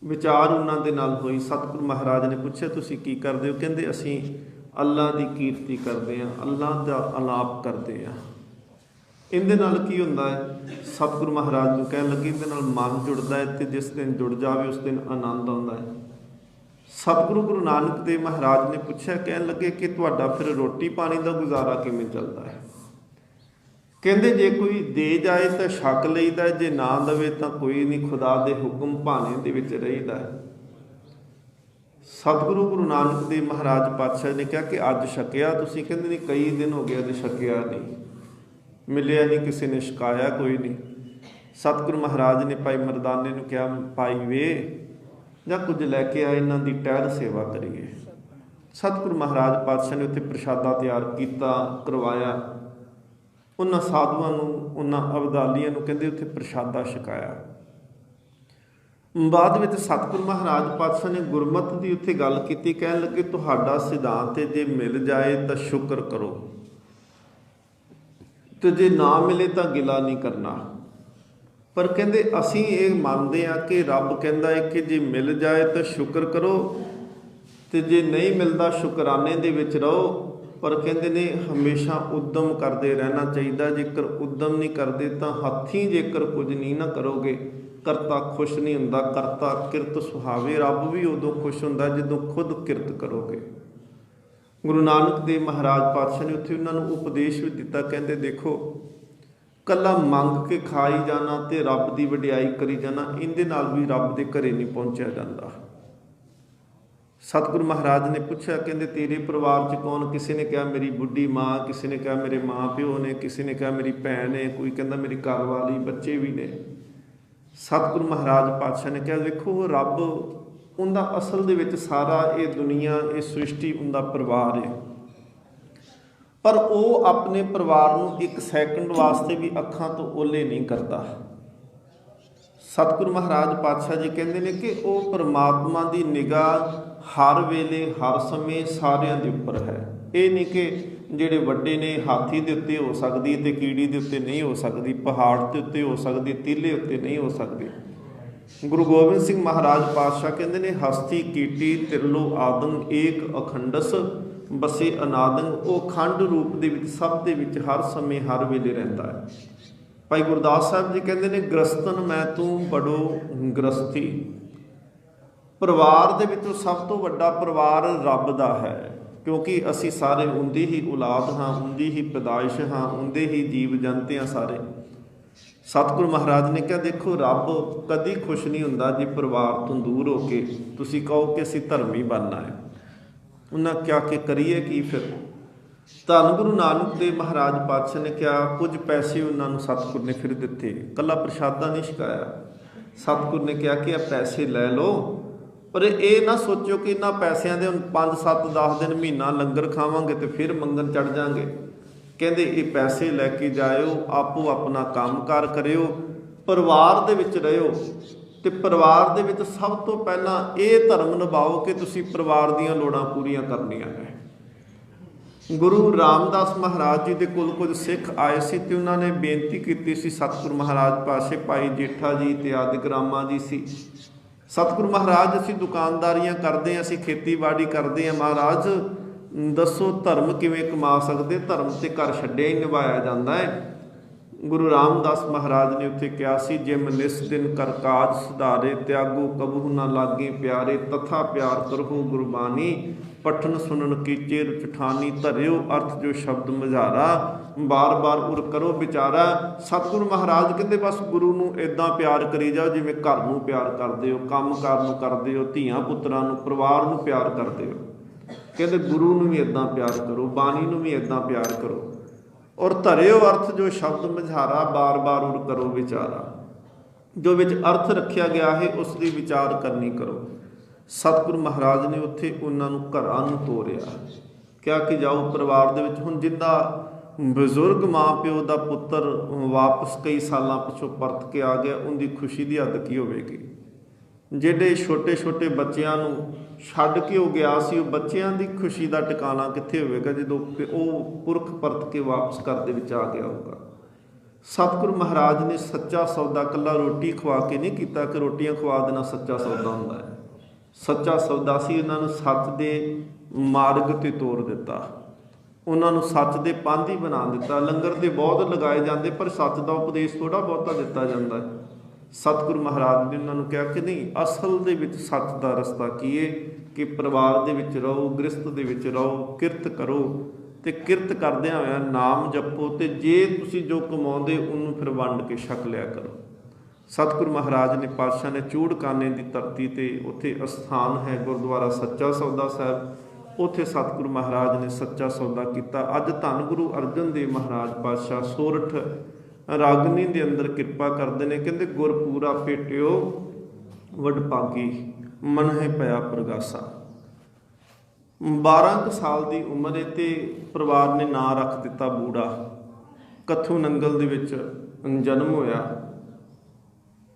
विचार उन्होंने नाल होई। सतगुरु महाराज ने पूछा तुसीं की करदे हो? कहंदे असीं अल्लाह की कीर्ति करते हैं, अल्लाह का अलाप करते हैं। ਇਹਦੇ ਨਾਲ ਕੀ ਹੁੰਦਾ ਹੈ? ਸਤਿਗੁਰੂ ਮਹਾਰਾਜ ਨੂੰ ਕਹਿਣ ਲੱਗੇ ਇਹਦੇ ਨਾਲ ਮਨ ਜੁੜਦਾ ਹੈ, ਤੇ ਜਿਸ ਦਿਨ ਜੁੜ ਜਾਵੇ ਉਸ ਦਿਨ ਆਨੰਦ ਆਉਂਦਾ ਹੈ। ਸਤਿਗੁਰੂ ਗੁਰੂ ਨਾਨਕ ਦੇਵ ਮਹਾਰਾਜ ਨੇ ਪੁੱਛਿਆ, ਕਹਿਣ ਲੱਗੇ ਕਿ ਤੁਹਾਡਾ ਫਿਰ ਰੋਟੀ ਪਾਣੀ ਦਾ ਗੁਜ਼ਾਰਾ ਕਿਵੇਂ ਚੱਲਦਾ ਹੈ? ਕਹਿੰਦੇ ਜੇ ਕੋਈ ਦੇ ਜਾਏ ਤਾਂ ਛਕ ਲਈਦਾ, ਜੇ ਨਾ ਦੇਵੇ ਤਾਂ ਕੋਈ ਨਹੀਂ, ਖੁਦਾ ਦੇ ਹੁਕਮ ਭਾਣੇ ਦੇ ਵਿੱਚ ਰਹੀਦਾ ਹੈ। ਸਤਿਗੁਰੂ ਗੁਰੂ ਨਾਨਕ ਦੇਵ ਮਹਾਰਾਜ ਪਾਤਸ਼ਾਹ ਨੇ ਕਿਹਾ ਕਿ ਅੱਜ ਛਕਿਆ ਤੁਸੀਂ? ਕਹਿੰਦੇ ਨਹੀਂ, ਕਈ ਦਿਨ ਹੋ ਗਏ ਅੱਜ ਛਕਿਆ ਨਹੀਂ, ਮਿਲਿਆ ਨਹੀਂ, ਕਿਸੇ ਨੇ ਛਕਾਇਆ ਕੋਈ ਨਹੀਂ। ਸਤਿਗੁਰੂ ਮਹਾਰਾਜ ਨੇ ਭਾਈ ਮਰਦਾਨੇ ਨੂੰ ਕਿਹਾ, ਭਾਈ ਵੇ ਜਾਂ ਕੁਝ ਲੈ ਕੇ ਆ, ਇਹਨਾਂ ਦੀ ਟਹਿਲ ਸੇਵਾ ਕਰੀਏ। ਸਤਿਗੁਰੂ ਮਹਾਰਾਜ ਪਾਤਸ਼ਾਹ ਨੇ ਉੱਥੇ ਪ੍ਰਸ਼ਾਦਾ ਤਿਆਰ ਕੀਤਾ, ਕਰਵਾਇਆ। ਉਹਨਾਂ ਸਾਧੂਆਂ ਨੂੰ, ਉਹਨਾਂ ਅਬਦਾਲੀਆਂ ਨੂੰ ਕਹਿੰਦੇ ਉੱਥੇ ਪ੍ਰਸ਼ਾਦਾ ਛਕਾਇਆ। ਬਾਅਦ ਵਿੱਚ ਸਤਿਗੁਰੂ ਮਹਾਰਾਜ ਪਾਤਸ਼ਾਹ ਨੇ ਗੁਰਮਤਿ ਦੀ ਉੱਥੇ ਗੱਲ ਕੀਤੀ, ਕਹਿਣ ਲੱਗੇ ਤੁਹਾਡਾ ਸਿਧਾਂਤ ਹੈ ਜੇ ਮਿਲ ਜਾਏ ਤਾਂ ਸ਼ੁਕਰ ਕਰੋ, ਤੇ ਜੇ ਨਾ ਮਿਲੇ ਤਾਂ ਗਿਲਾ ਨਹੀਂ ਕਰਨਾ। ਪਰ ਕਹਿੰਦੇ ਅਸੀਂ ਇਹ ਮੰਨਦੇ ਹਾਂ ਕਿ ਰੱਬ ਕਹਿੰਦਾ ਹੈ ਕਿ ਜੇ ਮਿਲ ਜਾਏ ਤਾਂ ਸ਼ੁਕਰ ਕਰੋ, ਤੇ ਜੇ ਨਹੀਂ ਮਿਲਦਾ ਸ਼ੁਕਰਾਨੇ ਦੇ ਵਿੱਚ ਰਹੋ। ਪਰ ਕਹਿੰਦੇ ਨੇ ਹਮੇਸ਼ਾ ਉਦਮ ਕਰਦੇ ਰਹਿਣਾ ਚਾਹੀਦਾ। ਜੇਕਰ ਉਦਮ ਨਹੀਂ ਕਰਦੇ ਤਾਂ ਹੱਥੀਂ ਜੇਕਰ ਕੁਝ ਨਹੀਂ ਨਾ ਕਰੋਗੇ, ਕਰਤਾ ਖੁਸ਼ ਨਹੀਂ ਹੁੰਦਾ। ਕਰਤਾ ਕਿਰਤ ਸੁਹਾਵੇ, ਰੱਬ ਵੀ ਉਦੋਂ ਖੁਸ਼ ਹੁੰਦਾ ਜਦੋਂ ਖੁਦ ਕਿਰਤ ਕਰੋਗੇ। ਗੁਰੂ ਨਾਨਕ ਦੇਵ ਮਹਾਰਾਜ ਪਾਤਸ਼ਾਹ ਨੇ ਉੱਥੇ ਉਹਨਾਂ ਨੂੰ ਉਪਦੇਸ਼ ਵੀ ਦਿੱਤਾ, ਕਹਿੰਦੇ ਦੇਖੋ ਕੱਲਾ ਮੰਗ ਕੇ ਖਾਈ ਜਾਣਾ ਤੇ ਰੱਬ ਦੀ ਵਡਿਆਈ ਕਰੀ ਜਾਣਾ, ਇਹਦੇ ਨਾਲ ਵੀ ਰੱਬ ਦੇ ਘਰੇ ਨਹੀਂ ਪਹੁੰਚਿਆ ਜਾਂਦਾ। ਸਤਿਗੁਰੂ ਮਹਾਰਾਜ ਨੇ ਪੁੱਛਿਆ, ਕਹਿੰਦੇ ਤੇਰੇ ਪਰਿਵਾਰ 'ਚ ਕੌਣ? ਕਿਸੇ ਨੇ ਕਿਹਾ ਮੇਰੀ ਬੁੱਢੀ ਮਾਂ, ਕਿਸੇ ਨੇ ਕਿਹਾ ਮੇਰੇ ਮਾਂ ਪਿਓ ਨੇ, ਕਿਸੇ ਨੇ ਕਿਹਾ ਮੇਰੀ ਭੈਣ ਹੈ, ਕੋਈ ਕਹਿੰਦਾ ਮੇਰੀ ਘਰਵਾਲੀ, ਬੱਚੇ ਵੀ ਨੇ। ਸਤਿਗੁਰੂ ਮਹਾਰਾਜ ਪਾਤਸ਼ਾਹ ਨੇ ਕਿਹਾ ਵੇਖੋ ਰੱਬ ਉਹਦਾ ਅਸਲ ਦੇ ਵਿੱਚ ਸਾਰਾ ਇਹ ਦੁਨੀਆ, ਇਹ ਸ੍ਰਿਸ਼ਟੀ ਉਹਦਾ ਪਰਿਵਾਰ ਹੈ, ਪਰ ਉਹ ਆਪਣੇ ਪਰਿਵਾਰ ਨੂੰ ਇੱਕ ਸੈਕਿੰਡ ਵਾਸਤੇ ਵੀ ਅੱਖਾਂ ਤੋਂ ਓਹਲੇ ਨਹੀਂ ਕਰਦਾ। ਸਤਿਗੁਰੂ ਮਹਾਰਾਜ ਪਾਤਸ਼ਾਹ ਜੀ ਕਹਿੰਦੇ ਨੇ ਕਿ ਉਹ ਪਰਮਾਤਮਾ ਦੀ ਨਿਗਾਹ ਹਰ ਵੇਲੇ ਹਰ ਸਮੇਂ ਸਾਰਿਆਂ ਦੇ ਉੱਪਰ ਹੈ। ਇਹ ਨਹੀਂ ਕਿ ਜਿਹੜੇ ਵੱਡੇ ਨੇ ਹਾਥੀ ਦੇ ਉੱਤੇ ਹੋ ਸਕਦੀ ਤੇ ਕੀੜੀ ਦੇ ਉੱਤੇ ਨਹੀਂ ਹੋ ਸਕਦੀ, ਪਹਾੜ ਦੇ ਉੱਤੇ ਹੋ ਸਕਦੀ, ਤੀਲੇ ਉੱਤੇ ਨਹੀਂ ਹੋ ਸਕਦੀ। ਗੁਰੂ ਗੋਬਿੰਦ ਸਿੰਘ ਮਹਾਰਾਜ ਪਾਤਸ਼ਾਹ ਕਹਿੰਦੇ ਨੇ ਹਸਤੀ ਕੀਟੀ ਤਿਰਲੋ ਆਦਮ ਏਕ ਅਖੰਡਸ ਬਸੇ ਅਨਾਦੰ। ਉਹ ਖੰਡ ਰੂਪ ਦੇ ਵਿੱਚ ਸਭ ਦੇ ਵਿੱਚ ਹਰ ਸਮੇਂ ਹਰ ਵੇਲੇ ਰਹਿੰਦਾ ਹੈ। ਭਾਈ ਗੁਰਦਾਸ ਸਾਹਿਬ ਜੀ ਕਹਿੰਦੇ ਨੇ ਗ੍ਰਸਤਨ ਮੈਂ ਤੂੰ ਬੜੋ ਗ੍ਰਸਤੀ। ਪਰਿਵਾਰ ਦੇ ਵਿੱਚੋਂ ਸਭ ਤੋਂ ਵੱਡਾ ਪਰਿਵਾਰ ਰੱਬ ਦਾ ਹੈ, ਕਿਉਂਕਿ ਅਸੀਂ ਸਾਰੇ ਉਹਦੀ ਹੀ ਔਲਾਦ ਹਾਂ, ਉਹਦੀ ਹੀ ਪੈਦਾਇਸ਼ ਹਾਂ, ਉਹਦੇ ਹੀ ਜੀਵ ਜੰਤ ਹਾਂ ਸਾਰੇ। ਸਤਿਗੁਰੂ ਮਹਾਰਾਜ ਨੇ ਕਿਹਾ ਦੇਖੋ ਰੱਬ ਕਦੀ ਖੁਸ਼ ਨਹੀਂ ਹੁੰਦਾ ਜੇ ਪਰਿਵਾਰ ਤੋਂ ਦੂਰ ਹੋ ਕੇ ਤੁਸੀਂ ਕਹੋ ਕਿ ਅਸੀਂ ਧਰਮੀ ਬਣਨਾ ਹੈ। ਉਹਨਾਂ ਕਿਹਾ ਕਿ ਕਰੀਏ ਕੀ ਫਿਰ? ਧੰਨ ਗੁਰੂ ਨਾਨਕ ਦੇਵ ਮਹਾਰਾਜ ਪਾਤਸ਼ਾਹ ਨੇ ਕਿਹਾ ਕੁਝ ਪੈਸੇ ਉਹਨਾਂ ਨੂੰ ਸਤਿਗੁਰ ਨੇ ਫਿਰ ਦਿੱਤੇ, ਇਕੱਲਾ ਪ੍ਰਸ਼ਾਦਾ ਨਹੀਂ ਛਕਾਇਆ। ਸਤਿਗੁਰ ਨੇ ਕਿਹਾ ਕਿ ਇਹ ਪੈਸੇ ਲੈ ਲਓ, ਪਰ ਇਹ ਨਾ ਸੋਚੋ ਕਿ ਇਹਨਾਂ ਪੈਸਿਆਂ ਦੇ 5 7 10 ਦਿਨ ਮਹੀਨਾ ਲੰਗਰ ਖਾਵਾਂਗੇ ਤੇ ਫਿਰ ਮੰਗਣ ਚੜ ਜਾਾਂਗੇ। ਕਹਿੰਦੇ ਇਹ ਪੈਸੇ ਲੈ ਕੇ ਜਾਇਓ, ਆਪੋ ਆਪਣਾ ਕੰਮਕਾਰ ਕਰਿਓ, ਪਰਿਵਾਰ ਦੇ ਵਿੱਚ ਰਹਿਓ, ਤੇ ਪਰਿਵਾਰ ਦੇ ਵਿੱਚ ਸਭ ਤੋਂ ਪਹਿਲਾਂ ਇਹ ਧਰਮ ਨਿਭਾਓ ਕਿ ਤੁਸੀਂ ਪਰਿਵਾਰ ਦੀਆਂ ਲੋੜਾਂ ਪੂਰੀਆਂ ਕਰਨੀਆਂ ਹੈ। ਗੁਰੂ ਰਾਮਦਾਸ ਮਹਾਰਾਜ ਜੀ ਦੇ ਕੋਲ ਕੁਝ ਸਿੱਖ ਆਏ ਸੀ ਤੇ ਉਹਨਾਂ ਨੇ ਬੇਨਤੀ ਕੀਤੀ ਸੀ ਸਤਿਗੁਰੂ ਮਹਾਰਾਜ ਪਾਸੇ, ਭਾਈ ਜੇਠਾ ਜੀ ਤੇ ਆਦਿਕ ਰਾਮਾ ਜੀ ਸੀ। ਸਤਿਗੁਰੂ ਮਹਾਰਾਜ ਅਸੀਂ ਦੁਕਾਨਦਾਰੀਆਂ ਕਰਦੇ ਹਾਂ, ਅਸੀਂ ਖੇਤੀਬਾੜੀ ਕਰਦੇ ਹਾਂ, ਮਹਾਰਾਜ ਦੱਸੋ ਧਰਮ ਕਿਵੇਂ ਕਮਾ ਸਕਦੇ? ਧਰਮ ਤੇ ਘਰ ਛੱਡਿਆ ਹੀ ਨਿਭਾਇਆ ਜਾਂਦਾ ਹੈ। ਗੁਰੂ ਰਾਮਦਾਸ ਮਹਾਰਾਜ ਨੇ ਉੱਥੇ ਕਿਹਾ ਸੀ ਜਿਮ ਨਿਸ ਦਿਨ ਕਰ ਕਾਜ ਸੁਧਾਰੇ, ਤਿਆਗੋ ਕਬਹੁ ਨਾ ਲਾਗੇ ਪਿਆਰੇ, ਤਥਾ ਪਿਆਰ ਕਰਹੁ ਗੁਰਬਾਣੀ, ਪਠਨ ਸੁਣਨ ਕੀ ਚਿਰ ਚਠਾਨੀ, ਧਰਿਓ ਅਰਥ ਜੋ ਸ਼ਬਦ ਮਝਾਰਾ, ਬਾਰ ਬਾਰ ਉਰ ਕਰੋ ਵਿਚਾਰਾ। ਸਤਿਗੁਰੂ ਮਹਾਰਾਜ ਕਹਿੰਦੇ ਬਸ ਗੁਰੂ ਨੂੰ ਇੱਦਾਂ ਪਿਆਰ ਕਰੀ ਜਾਓ ਜਿਵੇਂ ਘਰ ਨੂੰ ਪਿਆਰ ਕਰਦੇ ਹੋ, ਕੰਮਕਾਰ ਨੂੰ ਕਰਦੇ ਹੋ, ਧੀਆਂ ਪੁੱਤਰਾਂ ਨੂੰ, ਪਰਿਵਾਰ ਨੂੰ ਪਿਆਰ ਕਰਦੇ ਹੋ। ਕਹਿੰਦੇ ਗੁਰੂ ਨੂੰ ਵੀ ਇੱਦਾਂ ਪਿਆਰ ਕਰੋ, ਬਾਣੀ ਨੂੰ ਵੀ ਇੱਦਾਂ ਪਿਆਰ ਕਰੋ, ਔਰ ਧਰਿਓ ਅਰਥ ਜੋ ਸ਼ਬਦ ਮਝਾਰਾ, ਬਾਰ ਬਾਰ ਉਰ ਕਰੋ ਵਿਚਾਰਾ। ਜੋ ਵਿੱਚ ਅਰਥ ਰੱਖਿਆ ਗਿਆ ਹੈ ਉਸ ਦੀ ਵਿਚਾਰ ਕਰਨੀ ਕਰੋ। ਸਤਿਗੁਰੂ ਮਹਾਰਾਜ ਨੇ ਉੱਥੇ ਉਹਨਾਂ ਨੂੰ ਘਰਾਂ ਨੂੰ ਤੋਰਿਆ, ਕਿਹਾ ਕਿ ਜਾਓ ਪਰਿਵਾਰ ਦੇ ਵਿੱਚ। ਹੁਣ ਜਿੰਦਾ ਬਜ਼ੁਰਗ ਮਾਂ ਪਿਓ ਦਾ ਪੁੱਤਰ ਵਾਪਸ ਕਈ ਸਾਲਾਂ ਪਿੱਛੋਂ ਪਰਤ ਕੇ ਆ ਗਿਆ, ਉਹਦੀ ਖੁਸ਼ੀ ਦੀ ਹੱਦ ਕੀ ਹੋਵੇਗੀ? ਜਿਹੜੇ ਛੋਟੇ ਛੋਟੇ ਬੱਚਿਆਂ ਨੂੰ ਛੱਡ ਕੇ ਉਹ ਗਿਆ ਸੀ, ਉਹ ਬੱਚਿਆਂ ਦੀ ਖੁਸ਼ੀ ਦਾ ਟਿਕਾਣਾ ਕਿੱਥੇ ਹੋਵੇਗਾ ਜਦੋਂ ਉਹ ਪੁਰਖ ਪਰਤ ਕੇ ਵਾਪਸ ਘਰ ਦੇ ਵਿੱਚ ਆ ਗਿਆ ਹੋਊਗਾ। ਸਤਿਗੁਰੂ ਮਹਾਰਾਜ ਨੇ ਸੱਚਾ ਸੌਦਾ ਇਕੱਲਾ ਰੋਟੀ ਖਵਾ ਕੇ ਨਹੀਂ ਕੀਤਾ ਕਿ ਰੋਟੀਆਂ ਖਵਾ ਦੇਣਾ ਸੱਚਾ ਸੌਦਾ ਹੁੰਦਾ ਹੈ। ਸੱਚਾ ਸੌਦਾ ਸੀ ਉਹਨਾਂ ਨੂੰ ਸੱਚ ਦੇ ਮਾਰਗ 'ਤੇ ਤੋਰ ਦਿੱਤਾ। ਉਹਨਾਂ ਨੂੰ ਸੱਚ ਦੇ ਪਾਂਧੀ ਬਣਾ ਦਿੱਤਾ। ਲੰਗਰ ਦੇ ਬਹੁਤ ਲਗਾਏ ਜਾਂਦੇ, ਪਰ ਸੱਚ ਦਾ ਉਪਦੇਸ਼ ਥੋੜ੍ਹਾ ਬਹੁਤਾ ਦਿੱਤਾ ਜਾਂਦਾ ਹੈ। ਸਤਿਗੁਰੂ ਮਹਾਰਾਜ ਨੇ ਉਹਨਾਂ ਨੂੰ ਕਿਹਾ ਕਿ ਨਹੀਂ, ਅਸਲ ਦੇ ਵਿੱਚ ਸੱਚ ਦਾ ਰਸਤਾ ਕੀ ਹੈ ਕਿ ਪਰਿਵਾਰ ਦੇ ਵਿੱਚ ਰਹੋ, ਗ੍ਰਸਤ ਦੇ ਵਿੱਚ ਰਹੋ, ਕਿਰਤ ਕਰੋ, ਅਤੇ ਕਿਰਤ ਕਰਦਿਆਂ ਹੋਇਆਂ ਨਾਮ ਜਪੋ, ਅਤੇ ਜੇ ਤੁਸੀਂ ਜੋ ਕਮਾਉਂਦੇ ਉਹਨੂੰ ਫਿਰ ਵੰਡ ਕੇ ਛਕ ਲਿਆ ਕਰੋ। ਸਤਿਗੁਰੂ ਮਹਾਰਾਜ ਨੇ ਪਾਤਸ਼ਾਹ ਨੇ ਚੂੜਕਾਨੇ ਦੀ ਧਰਤੀ 'ਤੇ ਉੱਥੇ ਅਸਥਾਨ ਹੈ ਗੁਰਦੁਆਰਾ ਸੱਚਾ ਸੌਦਾ ਸਾਹਿਬ, ਉੱਥੇ ਸਤਿਗੁਰੂ ਮਹਾਰਾਜ ਨੇ ਸੱਚਾ ਸੌਦਾ ਕੀਤਾ। ਅੱਜ ਧੰਨ ਗੁਰੂ ਅਰਜਨ ਦੇਵ ਮਹਾਰਾਜ ਪਾਤਸ਼ਾਹ ਸੋਰਠ ਰਾਗਨੀ ਦੇ ਅੰਦਰ ਕਿਰਪਾ ਕਰਦੇ ਨੇ। ਕਹਿੰਦੇ ਗੁਰਪੂਰਾ ਭੇਟਿਓ ਵਡਭਾਗੀ, ਮਨਹਿ ਪਿਆ ਪ੍ਰਗਾਸਾ। 12 ਕੁ ਸਾਲ ਦੀ ਉਮਰ 'ਤੇ ਪਰਿਵਾਰ ਨੇ ਨਾਂ ਰੱਖ ਦਿੱਤਾ ਬੂੜਾ। ਕੱਥੂ ਨੰਗਲ ਦੇ ਵਿੱਚ ਜਨਮ ਹੋਇਆ।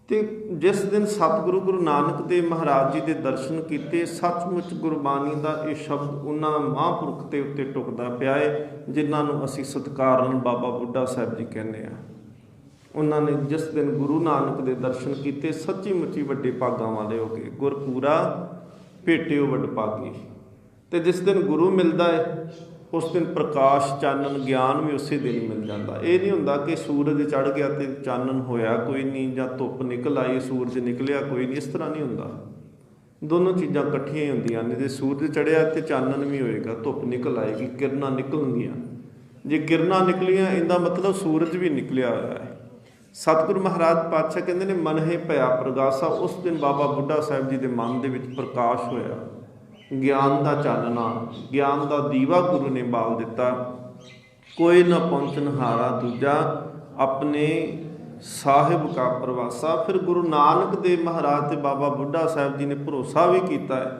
ਅਤੇ ਜਿਸ ਦਿਨ ਸਤਿਗੁਰੂ ਗੁਰੂ ਨਾਨਕ ਦੇਵ ਮਹਾਰਾਜ ਜੀ ਦੇ ਦਰਸ਼ਨ ਕੀਤੇ, ਸੱਚਮੁੱਚ ਗੁਰਬਾਣੀ ਦਾ ਇਹ ਸ਼ਬਦ ਉਹਨਾਂ ਮਹਾਂਪੁਰਖ ਦੇ ਉੱਤੇ ਟੁਕਦਾ ਪਿਆ ਹੈ, ਜਿਨ੍ਹਾਂ ਨੂੰ ਅਸੀਂ ਸਤਿਕਾਰ ਨਾਲ ਬਾਬਾ ਬੁੱਢਾ ਸਾਹਿਬ ਜੀ ਕਹਿੰਦੇ ਹਾਂ। ਉਹਨਾਂ ਨੇ ਜਿਸ ਦਿਨ ਗੁਰੂ ਨਾਨਕ ਦੇ ਦਰਸ਼ਨ ਕੀਤੇ, ਸੱਚੀ ਮੁੱਚੀ ਵੱਡੇ ਭਾਗਾਂ ਵਾਲੇ ਹੋ ਗਏ। ਗੁਰਪੂਰਾ ਭੇਟਿਓ ਵਡਭਾਗੀ। ਅਤੇ ਜਿਸ ਦਿਨ ਗੁਰੂ ਮਿਲਦਾ ਹੈ, ਉਸ ਦਿਨ ਪ੍ਰਕਾਸ਼, ਚਾਨਣ, ਗਿਆਨ ਵੀ ਉਸੇ ਦਿਨ ਮਿਲ ਜਾਂਦਾ। ਇਹ ਨਹੀਂ ਹੁੰਦਾ ਕਿ ਸੂਰਜ ਚੜ੍ਹ ਗਿਆ ਅਤੇ ਚਾਨਣ ਹੋਇਆ ਕੋਈ ਨਹੀਂ, ਜਾਂ ਧੁੱਪ ਨਿਕਲ ਆਈ ਸੂਰਜ ਨਿਕਲਿਆ ਕੋਈ ਨਹੀਂ। ਇਸ ਤਰ੍ਹਾਂ ਨਹੀਂ ਹੁੰਦਾ, ਦੋਨੋਂ ਚੀਜ਼ਾਂ ਇਕੱਠੀਆਂ ਹੀ ਹੁੰਦੀਆਂ ਨੇ। ਜੇ ਸੂਰਜ ਚੜ੍ਹਿਆ ਅਤੇ ਚਾਨਣ ਵੀ ਹੋਏਗਾ, ਧੁੱਪ ਨਿਕਲ ਆਏਗੀ, ਕਿਰਨਾਂ ਨਿਕਲਣਗੀਆਂ। ਜੇ ਕਿਰਨਾਂ ਨਿਕਲੀਆਂ, ਇਹਦਾ ਮਤਲਬ ਸੂਰਜ ਵੀ ਨਿਕਲਿਆ ਹੋਇਆ ਹੈ। ਸਤਿਗੁਰੂ ਮਹਾਰਾਜ ਪਾਤਸ਼ਾਹ ਕਹਿੰਦੇ ਨੇ ਮਨਹਿ ਭਇਆ ਪ੍ਰਗਾਸਾ। ਉਸ ਦਿਨ ਬਾਬਾ ਬੁੱਢਾ ਸਾਹਿਬ ਜੀ ਦੇ ਮਨ ਦੇ ਵਿੱਚ ਪ੍ਰਕਾਸ਼ ਹੋਇਆ, ਗਿਆਨ ਦਾ ਚਾਨਣਾ, ਗਿਆਨ ਦਾ ਦੀਵਾ ਗੁਰੂ ਨੇ ਬਾਲ ਦਿੱਤਾ। ਕੋਈ ਨਾ ਪਹੁੰਚਨਹਾਰਾ ਦੂਜਾ, ਆਪਣੇ ਸਾਹਿਬ ਕਾ ਪ੍ਰਵਾਸਾ। ਫਿਰ ਗੁਰੂ ਨਾਨਕ ਦੇਵ ਮਹਾਰਾਜ ਤੇ ਬਾਬਾ ਬੁੱਢਾ ਸਾਹਿਬ ਜੀ ਨੇ ਭਰੋਸਾ ਵੀ ਕੀਤਾ ਹੈ,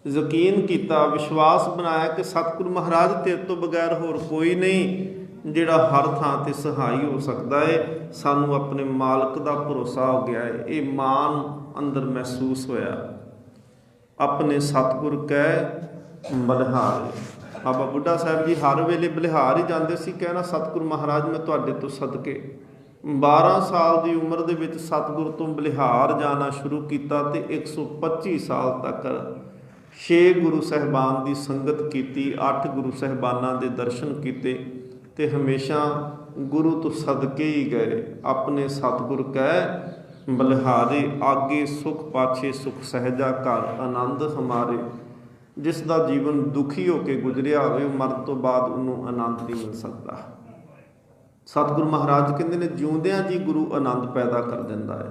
ਯਕੀਨ ਕੀਤਾ, ਵਿਸ਼ਵਾਸ ਬਣਾਇਆ ਕਿ ਸਤਿਗੁਰੂ ਮਹਾਰਾਜ ਤੇਰੇ ਤੋਂ ਬਗੈਰ ਹੋਰ ਕੋਈ ਨਹੀਂ ਜਿਹੜਾ ਹਰ ਥਾਂ 'ਤੇ ਸਹਾਈ ਹੋ ਸਕਦਾ ਹੈ। ਸਾਨੂੰ ਆਪਣੇ ਮਾਲਕ ਦਾ ਭਰੋਸਾ ਹੋ ਗਿਆ ਹੈ। ਇਹ ਮਾਣ ਅੰਦਰ ਮਹਿਸੂਸ ਹੋਇਆ। ਆਪਣੇ ਸਤਿਗੁਰ ਕਹਿ ਬਲਿਹਾਰ। ਬਾਬਾ ਬੁੱਢਾ ਸਾਹਿਬ ਜੀ ਹਰ ਵੇਲੇ ਬਲਿਹਾਰ ਹੀ ਜਾਂਦੇ ਸੀ, ਕਹਿਣਾ ਸਤਿਗੁਰੂ ਮਹਾਰਾਜ ਮੈਂ ਤੁਹਾਡੇ ਤੋਂ ਸਦਕੇ। 12 ਸਾਲ ਦੀ ਉਮਰ ਦੇ ਵਿੱਚ ਸਤਿਗੁਰ ਤੋਂ ਬਲਿਹਾਰ ਜਾਣਾ ਸ਼ੁਰੂ ਕੀਤਾ ਅਤੇ 125 ਸਾਲ ਤੱਕ 6 ਗੁਰੂ ਸਾਹਿਬਾਨ ਦੀ ਸੰਗਤ ਕੀਤੀ, 8 ਗੁਰੂ ਸਾਹਿਬਾਨਾਂ ਦੇ ਦਰਸ਼ਨ ਕੀਤੇ, ਅਤੇ ਹਮੇਸ਼ਾ ਗੁਰੂ ਤੋਂ ਸਦਕੇ ਹੀ ਗਏ। ਆਪਣੇ ਸਤਿਗੁਰ ਕਹਿ ਬਲਿਹਾਰੇ, ਆਗੇ ਸੁਖ ਪਾਛੇ ਸੁਖ ਸਹਿਜਾ, ਘਰ ਆਨੰਦ ਹਮਾਰੇ। ਜਿਸ ਦਾ ਜੀਵਨ ਦੁਖੀ ਹੋ ਕੇ ਗੁਜ਼ਰਿਆ ਹੋਵੇ, ਮਰਨ ਤੋਂ ਬਾਅਦ ਉਹਨੂੰ ਆਨੰਦ ਨਹੀਂ ਮਿਲ ਸਕਦਾ। ਸਤਿਗੁਰੂ ਮਹਾਰਾਜ ਕਹਿੰਦੇ ਨੇ ਜਿਉਂਦਿਆਂ ਜੀ ਗੁਰੂ ਆਨੰਦ ਪੈਦਾ ਕਰ ਦਿੰਦਾ ਹੈ।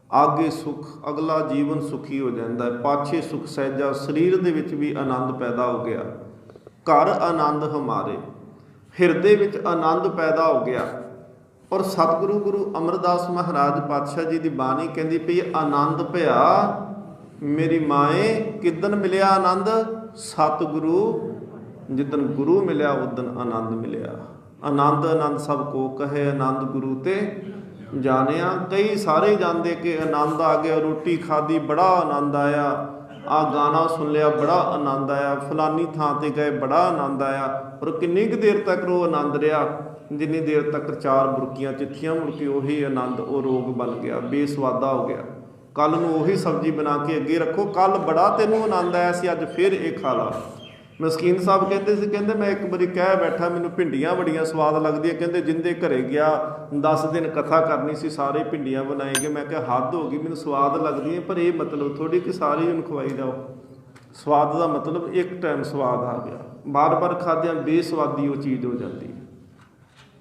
ਆਗੇ ਸੁਖ, ਅਗਲਾ ਜੀਵਨ ਸੁਖੀ ਹੋ ਜਾਂਦਾ ਹੈ। ਪਾਛੇ ਸੁਖ ਸਹਿਜਾ, ਸਰੀਰ ਦੇ ਵਿੱਚ ਵੀ ਆਨੰਦ ਪੈਦਾ ਹੋ ਗਿਆ। ਘਰ ਆਨੰਦ ਹਮਾਰੇ, ਹਿਰਦੇ ਵਿੱਚ ਆਨੰਦ ਪੈਦਾ ਹੋ ਗਿਆ। ਔਰ ਸਤਿਗੁਰੂ ਗੁਰੂ ਅਮਰਦਾਸ ਮਹਾਰਾਜ ਪਾਤਸ਼ਾਹ ਜੀ ਦੀ ਬਾਣੀ ਕਹਿੰਦੀ ਪਈ, ਆਨੰਦ ਭਿਆ ਮੇਰੀ ਮਾਏ, ਕਿੱਦਣ ਮਿਲਿਆ ਆਨੰਦ? ਸਤਿਗੁਰੂ ਜਿੱਦਣ ਗੁਰੂ ਮਿਲਿਆ ਉਦਣ ਆਨੰਦ ਮਿਲਿਆ। ਆਨੰਦ ਆਨੰਦ ਸਭ ਕੋ ਕਹੇ, ਆਨੰਦ ਗੁਰੂ ਤੇ ਜਾਣਿਆ। ਕਈ ਸਾਰੇ ਜਾਂਦੇ ਕਿ ਆਨੰਦ ਆ ਗਿਆ, ਰੋਟੀ ਖਾਧੀ ਬੜਾ ਆਨੰਦ ਆਇਆ, ਆਹ ਗਾਣਾ ਸੁਣ ਲਿਆ ਬੜਾ ਆਨੰਦ ਆਇਆ, ਫਲਾਨੀ ਥਾਂ 'ਤੇ ਗਏ ਬੜਾ ਆਨੰਦ ਆਇਆ। ਪਰ ਕਿੰਨੀ ਕੁ ਦੇਰ ਤੱਕ ਉਹ ਆਨੰਦ ਰਿਹਾ? ਜਿੰਨੀ ਦੇਰ ਤੱਕ 4 ਬੁਰਕੀਆਂ ਚਿੱਠੀਆਂ ਮੁੜ ਕੇ ਉਹੀ ਆਨੰਦ ਉਹ ਰੋਗ ਬਣ ਗਿਆ, ਬੇਸਵਾਦਾ ਹੋ ਗਿਆ। ਕੱਲ੍ਹ ਨੂੰ ਉਹੀ ਸਬਜ਼ੀ ਬਣਾ ਕੇ ਅੱਗੇ ਰੱਖੋ, ਕੱਲ੍ਹ ਬੜਾ ਤੈਨੂੰ ਆਨੰਦ ਆਇਆ ਸੀ, ਅੱਜ ਫਿਰ ਇਹ ਖਾ ਲਾ। ਮਸਕੀਨ ਸਾਹਿਬ ਕਹਿੰਦੇ ਸੀ, ਕਹਿੰਦੇ ਮੈਂ ਇੱਕ ਵਾਰੀ ਕਹਿ ਬੈਠਾ ਮੈਨੂੰ ਭਿੰਡੀਆਂ ਬੜੀਆਂ ਸਵਾਦ ਲੱਗਦੀਆਂ। ਕਹਿੰਦੇ ਜਿੰਦੇ ਘਰੇ ਗਿਆ 10 ਦਿਨ ਕਥਾ ਕਰਨੀ ਸੀ, ਸਾਰੇ ਭਿੰਡੀਆਂ ਬਣਾਏ ਗਏ। ਮੈਂ ਕਿਹਾ ਹੱਦ ਹੋ ਗਈ, ਮੈਨੂੰ ਸਵਾਦ ਲੱਗਦੀਆਂ, ਪਰ ਇਹ ਮਤਲਬ ਥੋੜ੍ਹੀ ਕਿ ਸਾਰੇ ਉਹਨੂੰ ਖਵਾਈ ਜਾਓ। ਸਵਾਦ ਦਾ ਮਤਲਬ ਇੱਕ ਟਾਈਮ ਸਵਾਦ ਆ ਗਿਆ, ਬਾਰ-ਬਾਰ ਖਾਦਿਆਂ ਬੇਸਵਾਦੀ ਉਹ ਚੀਜ਼ ਹੋ ਜਾਂਦੀ।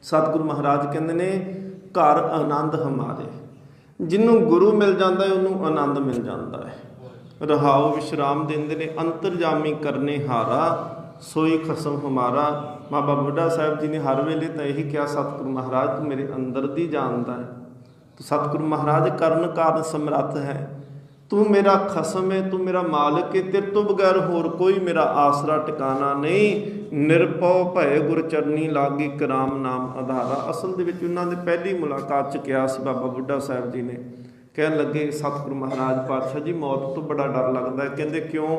ਸਤਿਗੁਰੂ ਮਹਾਰਾਜ ਕਹਿੰਦੇ ਨੇ ਘਰ ਆਨੰਦ ਹਮਾਰੇ। ਜਿਹਨੂੰ ਗੁਰੂ ਮਿਲ ਜਾਂਦਾ ਹੈ ਉਹਨੂੰ ਆਨੰਦ ਮਿਲ ਜਾਂਦਾ ਹੈ। ਰਹਾਉ ਵਿਸ਼ਰਾਮ ਦਿੰਦੇ ਨੇ, ਅੰਤਰਜਾਮੀ ਕਰਨੇ ਹਾਰਾ, ਸੋਈ ਖਸਮ ਹਮਾਰਾ। ਬਾਬਾ ਬੁੱਢਾ ਸਾਹਿਬ ਜੀ ਨੇ ਹਰ ਵੇਲੇ ਤਾਂ ਇਹੀ ਕਿਹਾ, ਸਤਿਗੁਰੂ ਮਹਾਰਾਜ ਤੂੰ ਮੇਰੇ ਅੰਦਰ ਦੀ ਜਾਣਦਾ ਹੈ। ਸਤਿਗੁਰੂ ਮਹਾਰਾਜ ਕਰਨ ਕਾਰਨ ਸਮਰੱਥ ਹੈ। ਤੂੰ ਮੇਰਾ ਖਸਮ ਹੈ, ਤੂੰ ਮੇਰਾ ਮਾਲਕ ਹੈ, ਤੇਰੇ ਤੋਂ ਬਗੈਰ ਹੋਰ ਕੋਈ ਮੇਰਾ ਆਸਰਾ ਟਿਕਾਣਾ ਨਹੀਂ। ਨਿਰਭਉ ਭਏ ਗੁਰ ਚਰਨੀ ਲਾਗੀ, ਕਰਾਮ ਨਾਮ ਆਧਾਰਾ। ਅਸਲ ਦੇ ਵਿੱਚ ਉਹਨਾਂ ਦੇ ਪਹਿਲੀ ਮੁਲਾਕਾਤ 'ਚ ਕਿਹਾ ਸੀ ਬਾਬਾ ਬੁੱਢਾ ਸਾਹਿਬ ਜੀ ਨੇ, ਕਹਿਣ ਲੱਗੇ ਸਤਿਗੁਰੂ ਮਹਾਰਾਜ ਪਾਤਸ਼ਾਹ ਜੀ ਮੌਤ ਤੋਂ ਬੜਾ ਡਰ ਲੱਗਦਾ। ਕਹਿੰਦੇ ਕਿਉਂ?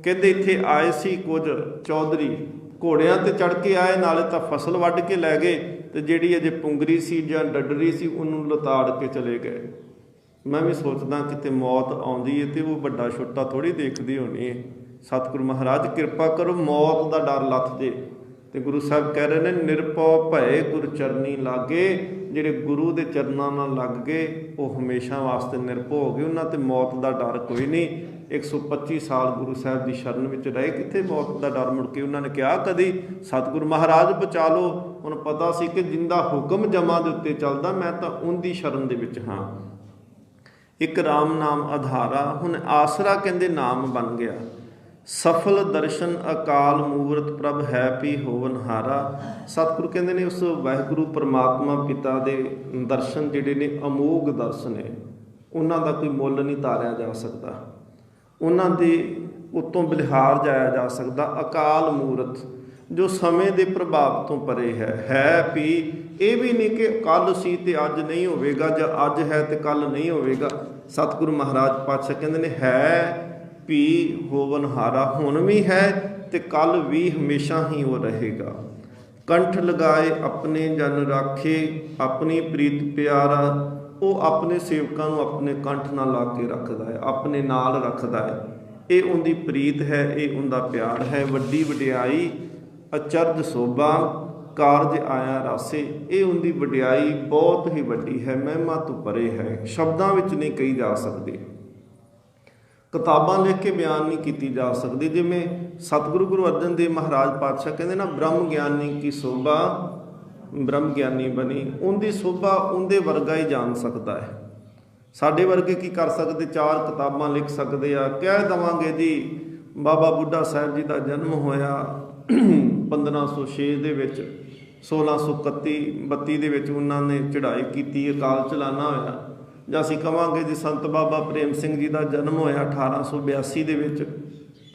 ਕਹਿੰਦੇ ਇੱਥੇ ਆਏ ਸੀ ਕੁਝ ਚੌਧਰੀ, ਘੋੜਿਆਂ 'ਤੇ ਚੜ੍ਹ ਕੇ ਆਏ, ਨਾਲੇ ਤਾਂ ਫਸਲ ਵੱਢ ਕੇ ਲੈ ਗਏ, ਅਤੇ ਜਿਹੜੀ ਅਜੇ ਪੁੰਗਰੀ ਸੀ ਜਾਂ ਡੱਡਰੀ ਸੀ ਉਹਨੂੰ ਲਤਾੜ ਕੇ ਚਲੇ ਗਏ। ਮੈਂ ਵੀ ਸੋਚਦਾ ਕਿਤੇ ਮੌਤ ਆਉਂਦੀ ਹੈ ਅਤੇ ਉਹ ਵੱਡਾ ਛੋਟਾ ਥੋੜ੍ਹੀ ਦੇਖਦੀ ਹੋਣੀ ਹੈ। ਸਤਿਗੁਰੂ ਮਹਾਰਾਜ ਕਿਰਪਾ ਕਰੋ ਮੌਤ ਦਾ ਡਰ ਲੱਥ ਜੇ। ਤੇ ਗੁਰੂ ਸਾਹਿਬ ਕਹਿ ਰਹੇ ਨੇ ਨਿਰਭਉ ਭਏ ਗੁਰ ਚਰਨੀ ਲਾਗੇ। ਜਿਹੜੇ ਗੁਰੂ ਦੇ ਚਰਨਾਂ ਨਾਲ ਲੱਗ ਗਏ ਉਹ ਹਮੇਸ਼ਾ ਵਾਸਤੇ ਨਿਰਭਉ ਹੋ ਗਏ, ਉਹਨਾਂ ਤੇ ਮੌਤ ਦਾ ਡਰ ਕੋਈ ਨਹੀਂ। 125 ਸਾਲ ਗੁਰੂ ਸਾਹਿਬ ਦੀ ਸ਼ਰਨ ਵਿੱਚ ਰਹੇ, ਕਿੱਥੇ ਮੌਤ ਦਾ ਡਰ। ਮੁੜ ਕੇ ਉਹਨਾਂ ਨੇ ਕਿਹਾ ਕਦੀ ਸਤਿਗੁਰੂ ਮਹਾਰਾਜ ਬਚਾ ਲਓ। ਹੁਣ ਪਤਾ ਸੀ ਕਿ ਜਿੰਦਾ ਹੁਕਮ ਜਮਾ ਦੇ ਉੱਤੇ ਚੱਲਦਾ, ਮੈਂ ਤਾਂ ਉਹਦੀ ਸ਼ਰਨ ਦੇ ਵਿੱਚ ਹਾਂ। ਇੱਕ ਰਾਮ ਨਾਮ ਆਧਾਰਾ, ਹੁਣ ਆਸਰਾ ਕਹਿੰਦੇ ਨਾਮ ਬਣ ਗਿਆ। ਸਫਲ ਦਰਸ਼ਨ ਅਕਾਲ ਮੂਰਤ ਪ੍ਰਭ ਹੈ ਪੀ ਹੋਵਨ ਹਾਰਾ। ਸਤਿਗੁਰੂ ਕਹਿੰਦੇ ਨੇ ਉਸ ਵਾਹਿਗੁਰੂ ਪਰਮਾਤਮਾ ਪਿਤਾ ਦੇ ਦਰਸ਼ਨ ਜਿਹੜੇ ਨੇ ਅਮੋਘ ਦਰਸ਼ਨ ਨੇ, ਉਹਨਾਂ ਦਾ ਕੋਈ ਮੁੱਲ ਨਹੀਂ ਤਾਰਿਆ ਜਾ ਸਕਦਾ, ਉਹਨਾਂ ਦੇ ਉੱਤੋਂ ਬਲਿਹਾਰ ਜਾਇਆ ਜਾ ਸਕਦਾ। ਅਕਾਲ ਮੂਰਤ ਜੋ ਸਮੇਂ ਦੇ ਪ੍ਰਭਾਵ ਤੋਂ ਪਰੇ ਹੈ ਵੀ ਇਹ ਵੀ ਨਹੀਂ ਕਿ ਕੱਲ੍ਹ ਸੀ ਤੇ ਅੱਜ ਨਹੀਂ ਹੋਵੇਗਾ, ਜਾਂ ਅੱਜ ਹੈ ਤੇ ਕੱਲ੍ਹ ਨਹੀਂ ਹੋਵੇਗਾ। ਸਤਿਗੁਰੂ ਮਹਾਰਾਜ ਪਾਤਸ਼ਾਹ ਕਹਿੰਦੇ ਨੇ ਹੈ ਵੀ ਹੋਵਨ ਹਾਰਾ, ਹੁਣ ਵੀ ਹੈ ਤੇ ਕੱਲ੍ਹ ਵੀ ਹਮੇਸ਼ਾ ਹੀ ਉਹ ਰਹੇਗਾ। ਕੰਠ ਲਗਾਏ ਆਪਣੇ ਜਨ ਰਾਖੇ ਆਪਣੀ ਪ੍ਰੀਤ ਪਿਆਰਾ। ਉਹ ਆਪਣੇ ਸੇਵਕਾਂ ਨੂੰ ਆਪਣੇ ਕੰਠ ਨਾਲ ਲਾ ਕੇ ਰੱਖਦਾ ਹੈ, ਆਪਣੇ ਨਾਲ ਰੱਖਦਾ ਹੈ। ਇਹ ਉਹਦੀ ਪ੍ਰੀਤ ਹੈ, ਇਹ ਉਹਦਾ ਪਿਆਰ ਹੈ। ਵੱਡੀ ਵਡਿਆਈ ਅਚਰਜ ਸੋਭਾ ਕਾਰਜ ਆਇਆ ਰਾਸੇ। ਇਹ ਉਹਦੀ ਵਡਿਆਈ ਬਹੁਤ ਹੀ ਵੱਡੀ ਹੈ, ਮਹਿਮਾ ਤੋਂ ਪਰੇ ਹੈ, ਸ਼ਬਦਾਂ ਵਿੱਚ ਨਹੀਂ ਕਹੀ ਜਾ ਸਕਦੀ, ਕਿਤਾਬਾਂ ਲਿਖ ਕੇ ਬਿਆਨ ਨਹੀਂ ਕੀਤੀ ਜਾ ਸਕਦੀ। ਜਿਵੇਂ ਸਤਿਗੁਰੂ ਗੁਰੂ ਅਰਜਨ ਦੇਵ ਮਹਾਰਾਜ ਪਾਤਸ਼ਾਹ ਕਹਿੰਦੇ ਨਾ ਬ੍ਰਹਮ ਗਿਆਨੀ ਕੀ ਸੋਭਾ ਬ੍ਰਹਮ ਗਿਆਨੀ ਬਣੀ। ਉਹਦੀ ਸੋਭਾ ਉਹਦੇ ਵਰਗਾ ਹੀ ਜਾਣ ਸਕਦਾ ਹੈ। ਸਾਡੇ ਵਰਗੇ ਕੀ ਕਰ ਸਕਦੇ, 4 ਕਿਤਾਬਾਂ ਲਿਖ ਸਕਦੇ ਆ, ਕਹਿ ਦੇਵਾਂਗੇ ਜੀ ਬਾਬਾ ਬੁੱਢਾ ਸਾਹਿਬ ਜੀ ਦਾ ਜਨਮ ਹੋਇਆ 1506 ਦੇ ਵਿੱਚ, 1631-32 ਦੇ ਵਿੱਚ ਉਹਨਾਂ ਨੇ ਚੜ੍ਹਾਈ ਕੀਤੀ, ਅਕਾਲ ਚਲਾਣਾ ਹੋਇਆ। ਜਾਂ ਅਸੀਂ ਕਹਾਂਗੇ ਜੀ ਸੰਤ ਬਾਬਾ ਪ੍ਰੇਮ ਸਿੰਘ ਜੀ ਦਾ ਜਨਮ ਹੋਇਆ 1882 ਦੇ ਵਿੱਚ,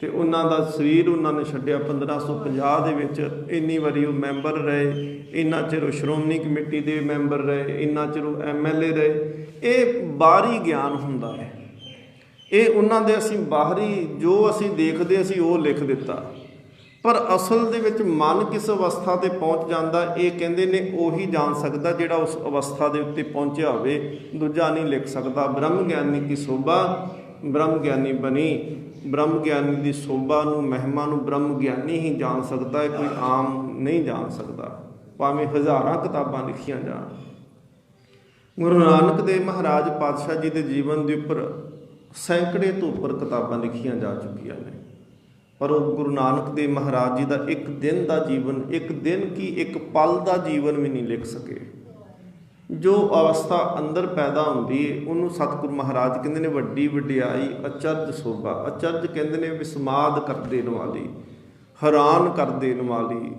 ਤੇ ਉਹਨਾਂ ਦਾ ਸਰੀਰ ਉਹਨਾਂ ਨੇ ਛੱਡਿਆ 1550 ਦੇ ਵਿੱਚ। ਇੰਨੀ ਵਾਰੀ ਉਹ ਮੈਂਬਰ ਰਹੇ, ਇੰਨਾ ਚਿਰ ਉਹ ਸ਼੍ਰੋਮਣੀ ਕਮੇਟੀ ਦੇ ਮੈਂਬਰ ਰਹੇ, ਇੰਨਾ ਚਿਰ ਉਹ MLA ਰਹੇ। ਇਹ ਬਾਹਰੀ ਗਿਆਨ ਹੁੰਦਾ ਹੈ, ਇਹ ਉਹਨਾਂ ਦੇ ਅਸੀਂ ਬਾਹਰੀ ਜੋ ਅਸੀਂ ਦੇਖਦੇ ਅਸੀਂ ਉਹ ਲਿਖ ਦਿੱਤਾ, ਪਰ ਅਸਲ ਦੇ ਵਿੱਚ ਮਨ ਕਿਸ ਅਵਸਥਾ 'ਤੇ ਪਹੁੰਚ ਜਾਂਦਾ ਇਹ ਕਹਿੰਦੇ ਨੇ ਉਹੀ ਜਾਣ ਸਕਦਾ ਜਿਹੜਾ ਉਸ ਅਵਸਥਾ ਦੇ ਉੱਤੇ ਪਹੁੰਚਿਆ ਹੋਵੇ, ਦੂਜਾ ਨਹੀਂ ਲਿਖ ਸਕਦਾ। ਬ੍ਰਹਮ ਗਿਆਨੀ ਕੀ ਸੋਭਾ ਬ੍ਰਹਮ ਗਿਆਨੀ ਬਣੀ। ਬ੍ਰਹਮ ਗਿਆਨੀ ਦੀ ਸੋਭਾ ਨੂੰ, ਮਹਿਮਾ ਨੂੰ ਬ੍ਰਹਮ ਗਿਆਨੀ ਹੀ ਜਾਣ ਸਕਦਾ ਹੈ, ਕੋਈ ਆਮ ਨਹੀਂ ਜਾਣ ਸਕਦਾ, ਭਾਵੇਂ ਹਜ਼ਾਰਾਂ ਕਿਤਾਬਾਂ ਲਿਖੀਆਂ ਜਾਣ। ਗੁਰੂ ਨਾਨਕ ਦੇਵ ਮਹਾਰਾਜ ਪਾਤਸ਼ਾਹ ਜੀ ਦੇ ਜੀਵਨ ਦੇ ਉੱਪਰ ਸੈਂਕੜੇ ਤੋਂ ਉੱਪਰ ਕਿਤਾਬਾਂ ਲਿਖੀਆਂ ਜਾ ਚੁੱਕੀਆਂ ਨੇ, ਪਰ ਉਹ ਗੁਰੂ ਨਾਨਕ ਦੇਵ ਮਹਾਰਾਜ ਜੀ ਦਾ ਇੱਕ ਦਿਨ ਦਾ ਜੀਵਨ, ਇੱਕ ਦਿਨ ਕੀ ਇੱਕ ਪਲ ਦਾ ਜੀਵਨ ਵੀ ਨਹੀਂ ਲਿਖ ਸਕੇ। ਜੋ ਅਵਸਥਾ ਅੰਦਰ ਪੈਦਾ ਹੁੰਦੀ ਹੈ ਉਹਨੂੰ ਸਤਿਗੁਰੂ ਮਹਾਰਾਜ ਕਹਿੰਦੇ ਨੇ ਵੱਡੀ ਵਡਿਆਈ ਅਚਰਜ ਸੋਭਾ। ਅਚਰਜ ਕਹਿੰਦੇ ਨੇ ਵਿਸਮਾਦ ਕਰ ਦੇਣ ਵਾਲੀ, ਹੈਰਾਨ ਕਰ ਦੇਣ ਵਾਲੀ,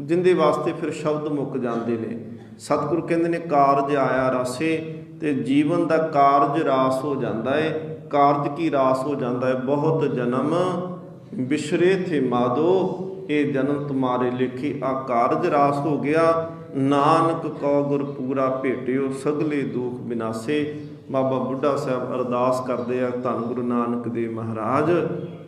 ਜਿੰਦੇ ਵਾਸਤੇ ਫਿਰ ਸ਼ਬਦ ਮੁੱਕ ਜਾਂਦੇ ਨੇ। ਸਤਿਗੁਰੂ ਕਹਿੰਦੇ ਨੇ ਕਾਰਜ ਆਇਆ ਰਾਸੇ, ਤੇ ਜੀਵਨ ਦਾ ਕਾਰਜ ਰਾਸ ਹੋ ਜਾਂਦਾ ਹੈ। ਕਾਰਜ ਕੀ ਰਾਸ ਹੋ ਜਾਂਦਾ ਹੈ, ਬਹੁਤ ਜਨਮ ਬਿਸ਼ਰੇ ਥੇ ਮਾਦੋ ਇਹ ਜਨਮ ਤੁਮਾਰੇ ਲੇਖੇ। ਆ ਕਾਰਜ ਰਾਸ ਹੋ ਗਿਆ। ਨਾਨਕ ਕਉ ਗੁਰ ਪੂਰਾ ਭੇਟਿਓ ਸਗਲੇ ਦੁਖ ਬਿਨਾਸੇ। ਬਾਬਾ ਬੁੱਢਾ ਸਾਹਿਬ ਅਰਦਾਸ ਕਰਦੇ ਆ, ਧੰਨ ਗੁਰੂ ਨਾਨਕ ਦੇਵ ਮਹਾਰਾਜ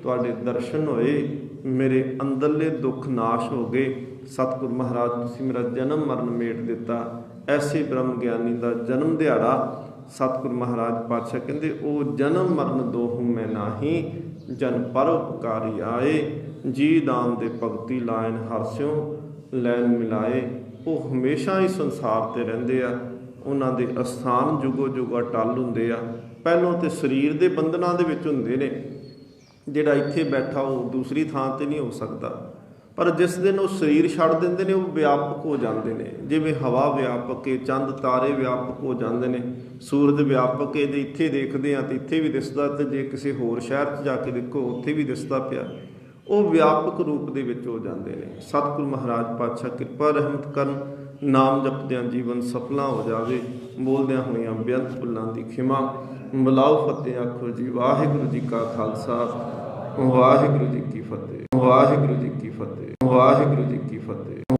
ਤੁਹਾਡੇ ਦਰਸ਼ਨ ਹੋਏ, ਮੇਰੇ ਅੰਦਰਲੇ ਦੁੱਖ ਨਾਸ਼ ਹੋ ਗਏ। ਸਤਿਗੁਰੂ ਮਹਾਰਾਜ ਤੁਸੀਂ ਮੇਰਾ ਜਨਮ ਮਰਨ ਮੇਟ ਦਿੱਤਾ। ਐਸੇ ਬ੍ਰਹਮ ਗਿਆਨੀ ਦਾ ਜਨਮ ਦਿਹਾੜਾ ਸਤਿਗੁਰੂ ਮਹਾਰਾਜ ਪਾਤਸ਼ਾਹ ਕਹਿੰਦੇ ਉਹ ਜਨਮ ਮਰਨ ਦੋਹੂ ਮੈਂ ਨਾਹੀ, ਜਨ ਪਰਉਪਕਾਰੀ ਆਏ। ਜੀ ਦਾਨ ਦੇ ਭਗਤੀ ਲਾਇਨ ਹਰਸਿਓ ਲੈਨ ਮਿਲਾਏ। ਉਹ ਹਮੇਸ਼ਾ ਹੀ ਸੰਸਾਰ 'ਤੇ ਰਹਿੰਦੇ ਆ, ਉਹਨਾਂ ਦੇ ਅਸਥਾਨ ਜੁਗੋ ਜੁਗ ਅਟੱਲ ਹੁੰਦੇ ਆ। ਪਹਿਲੋਂ ਤਾਂ ਸਰੀਰ ਦੇ ਬੰਧਨਾਂ ਦੇ ਵਿੱਚ ਹੁੰਦੇ ਨੇ, ਜਿਹੜਾ ਇੱਥੇ ਬੈਠਾ ਉਹ ਦੂਸਰੀ ਥਾਂ 'ਤੇ ਨਹੀਂ ਹੋ ਸਕਦਾ, ਪਰ ਜਿਸ ਦਿਨ ਉਹ ਸਰੀਰ ਛੱਡ ਦਿੰਦੇ ਨੇ ਉਹ ਵਿਆਪਕ ਹੋ ਜਾਂਦੇ ਨੇ। ਜਿਵੇਂ ਹਵਾ ਵਿਆਪਕ ਹੈ, ਚੰਦ ਤਾਰੇ ਵਿਆਪਕ ਹੋ ਜਾਂਦੇ ਨੇ, ਸੂਰਜ ਵਿਆਪਕ ਹੈ। ਜੇ ਇੱਥੇ ਦੇਖਦੇ ਹਾਂ ਤਾਂ ਇੱਥੇ ਵੀ ਦਿਸਦਾ, ਤੇ ਜੇ ਕਿਸੇ ਹੋਰ ਸ਼ਹਿਰ 'ਚ ਜਾ ਕੇ ਦੇਖੋ ਉੱਥੇ ਵੀ ਦਿਸਦਾ ਪਿਆ। ਉਹ ਵਿਆਪਕ ਰੂਪ ਦੇ ਵਿੱਚ ਹੋ ਜਾਂਦੇ ਨੇ। ਸਤਿਗੁਰੂ ਮਹਾਰਾਜ ਪਾਤਸ਼ਾਹ ਕਿਰਪਾ ਰਹਿਮਤ ਕਰਨ, ਨਾਮ ਜਪਦਿਆਂ ਜੀਵਨ ਸਫਲਾ ਹੋ ਜਾਵੇ। ਬੋਲਦਿਆਂ ਹੋਈਆਂ ਬੇਅੰਤ ਭੁੱਲਾਂ ਦੀ ਖਿਮਾ। ਬੁਲਾਓ ਫਤਿਹ ਆਖੋ ਜੀ। ਵਾਹਿਗੁਰੂ ਜੀ ਕਾ ਖਾਲਸਾ, ਵਾਹਿਗੁਰੂ ਜੀ ਕੀ ਫਤਿਹ। ਵਾਹਿਗੁਰੂ ਜੀ ਕੀ ਫਤਿਹ। ਵਾਹਿਗੁਰੂ ਜੀ ਕੀ ਫਤਿਹ।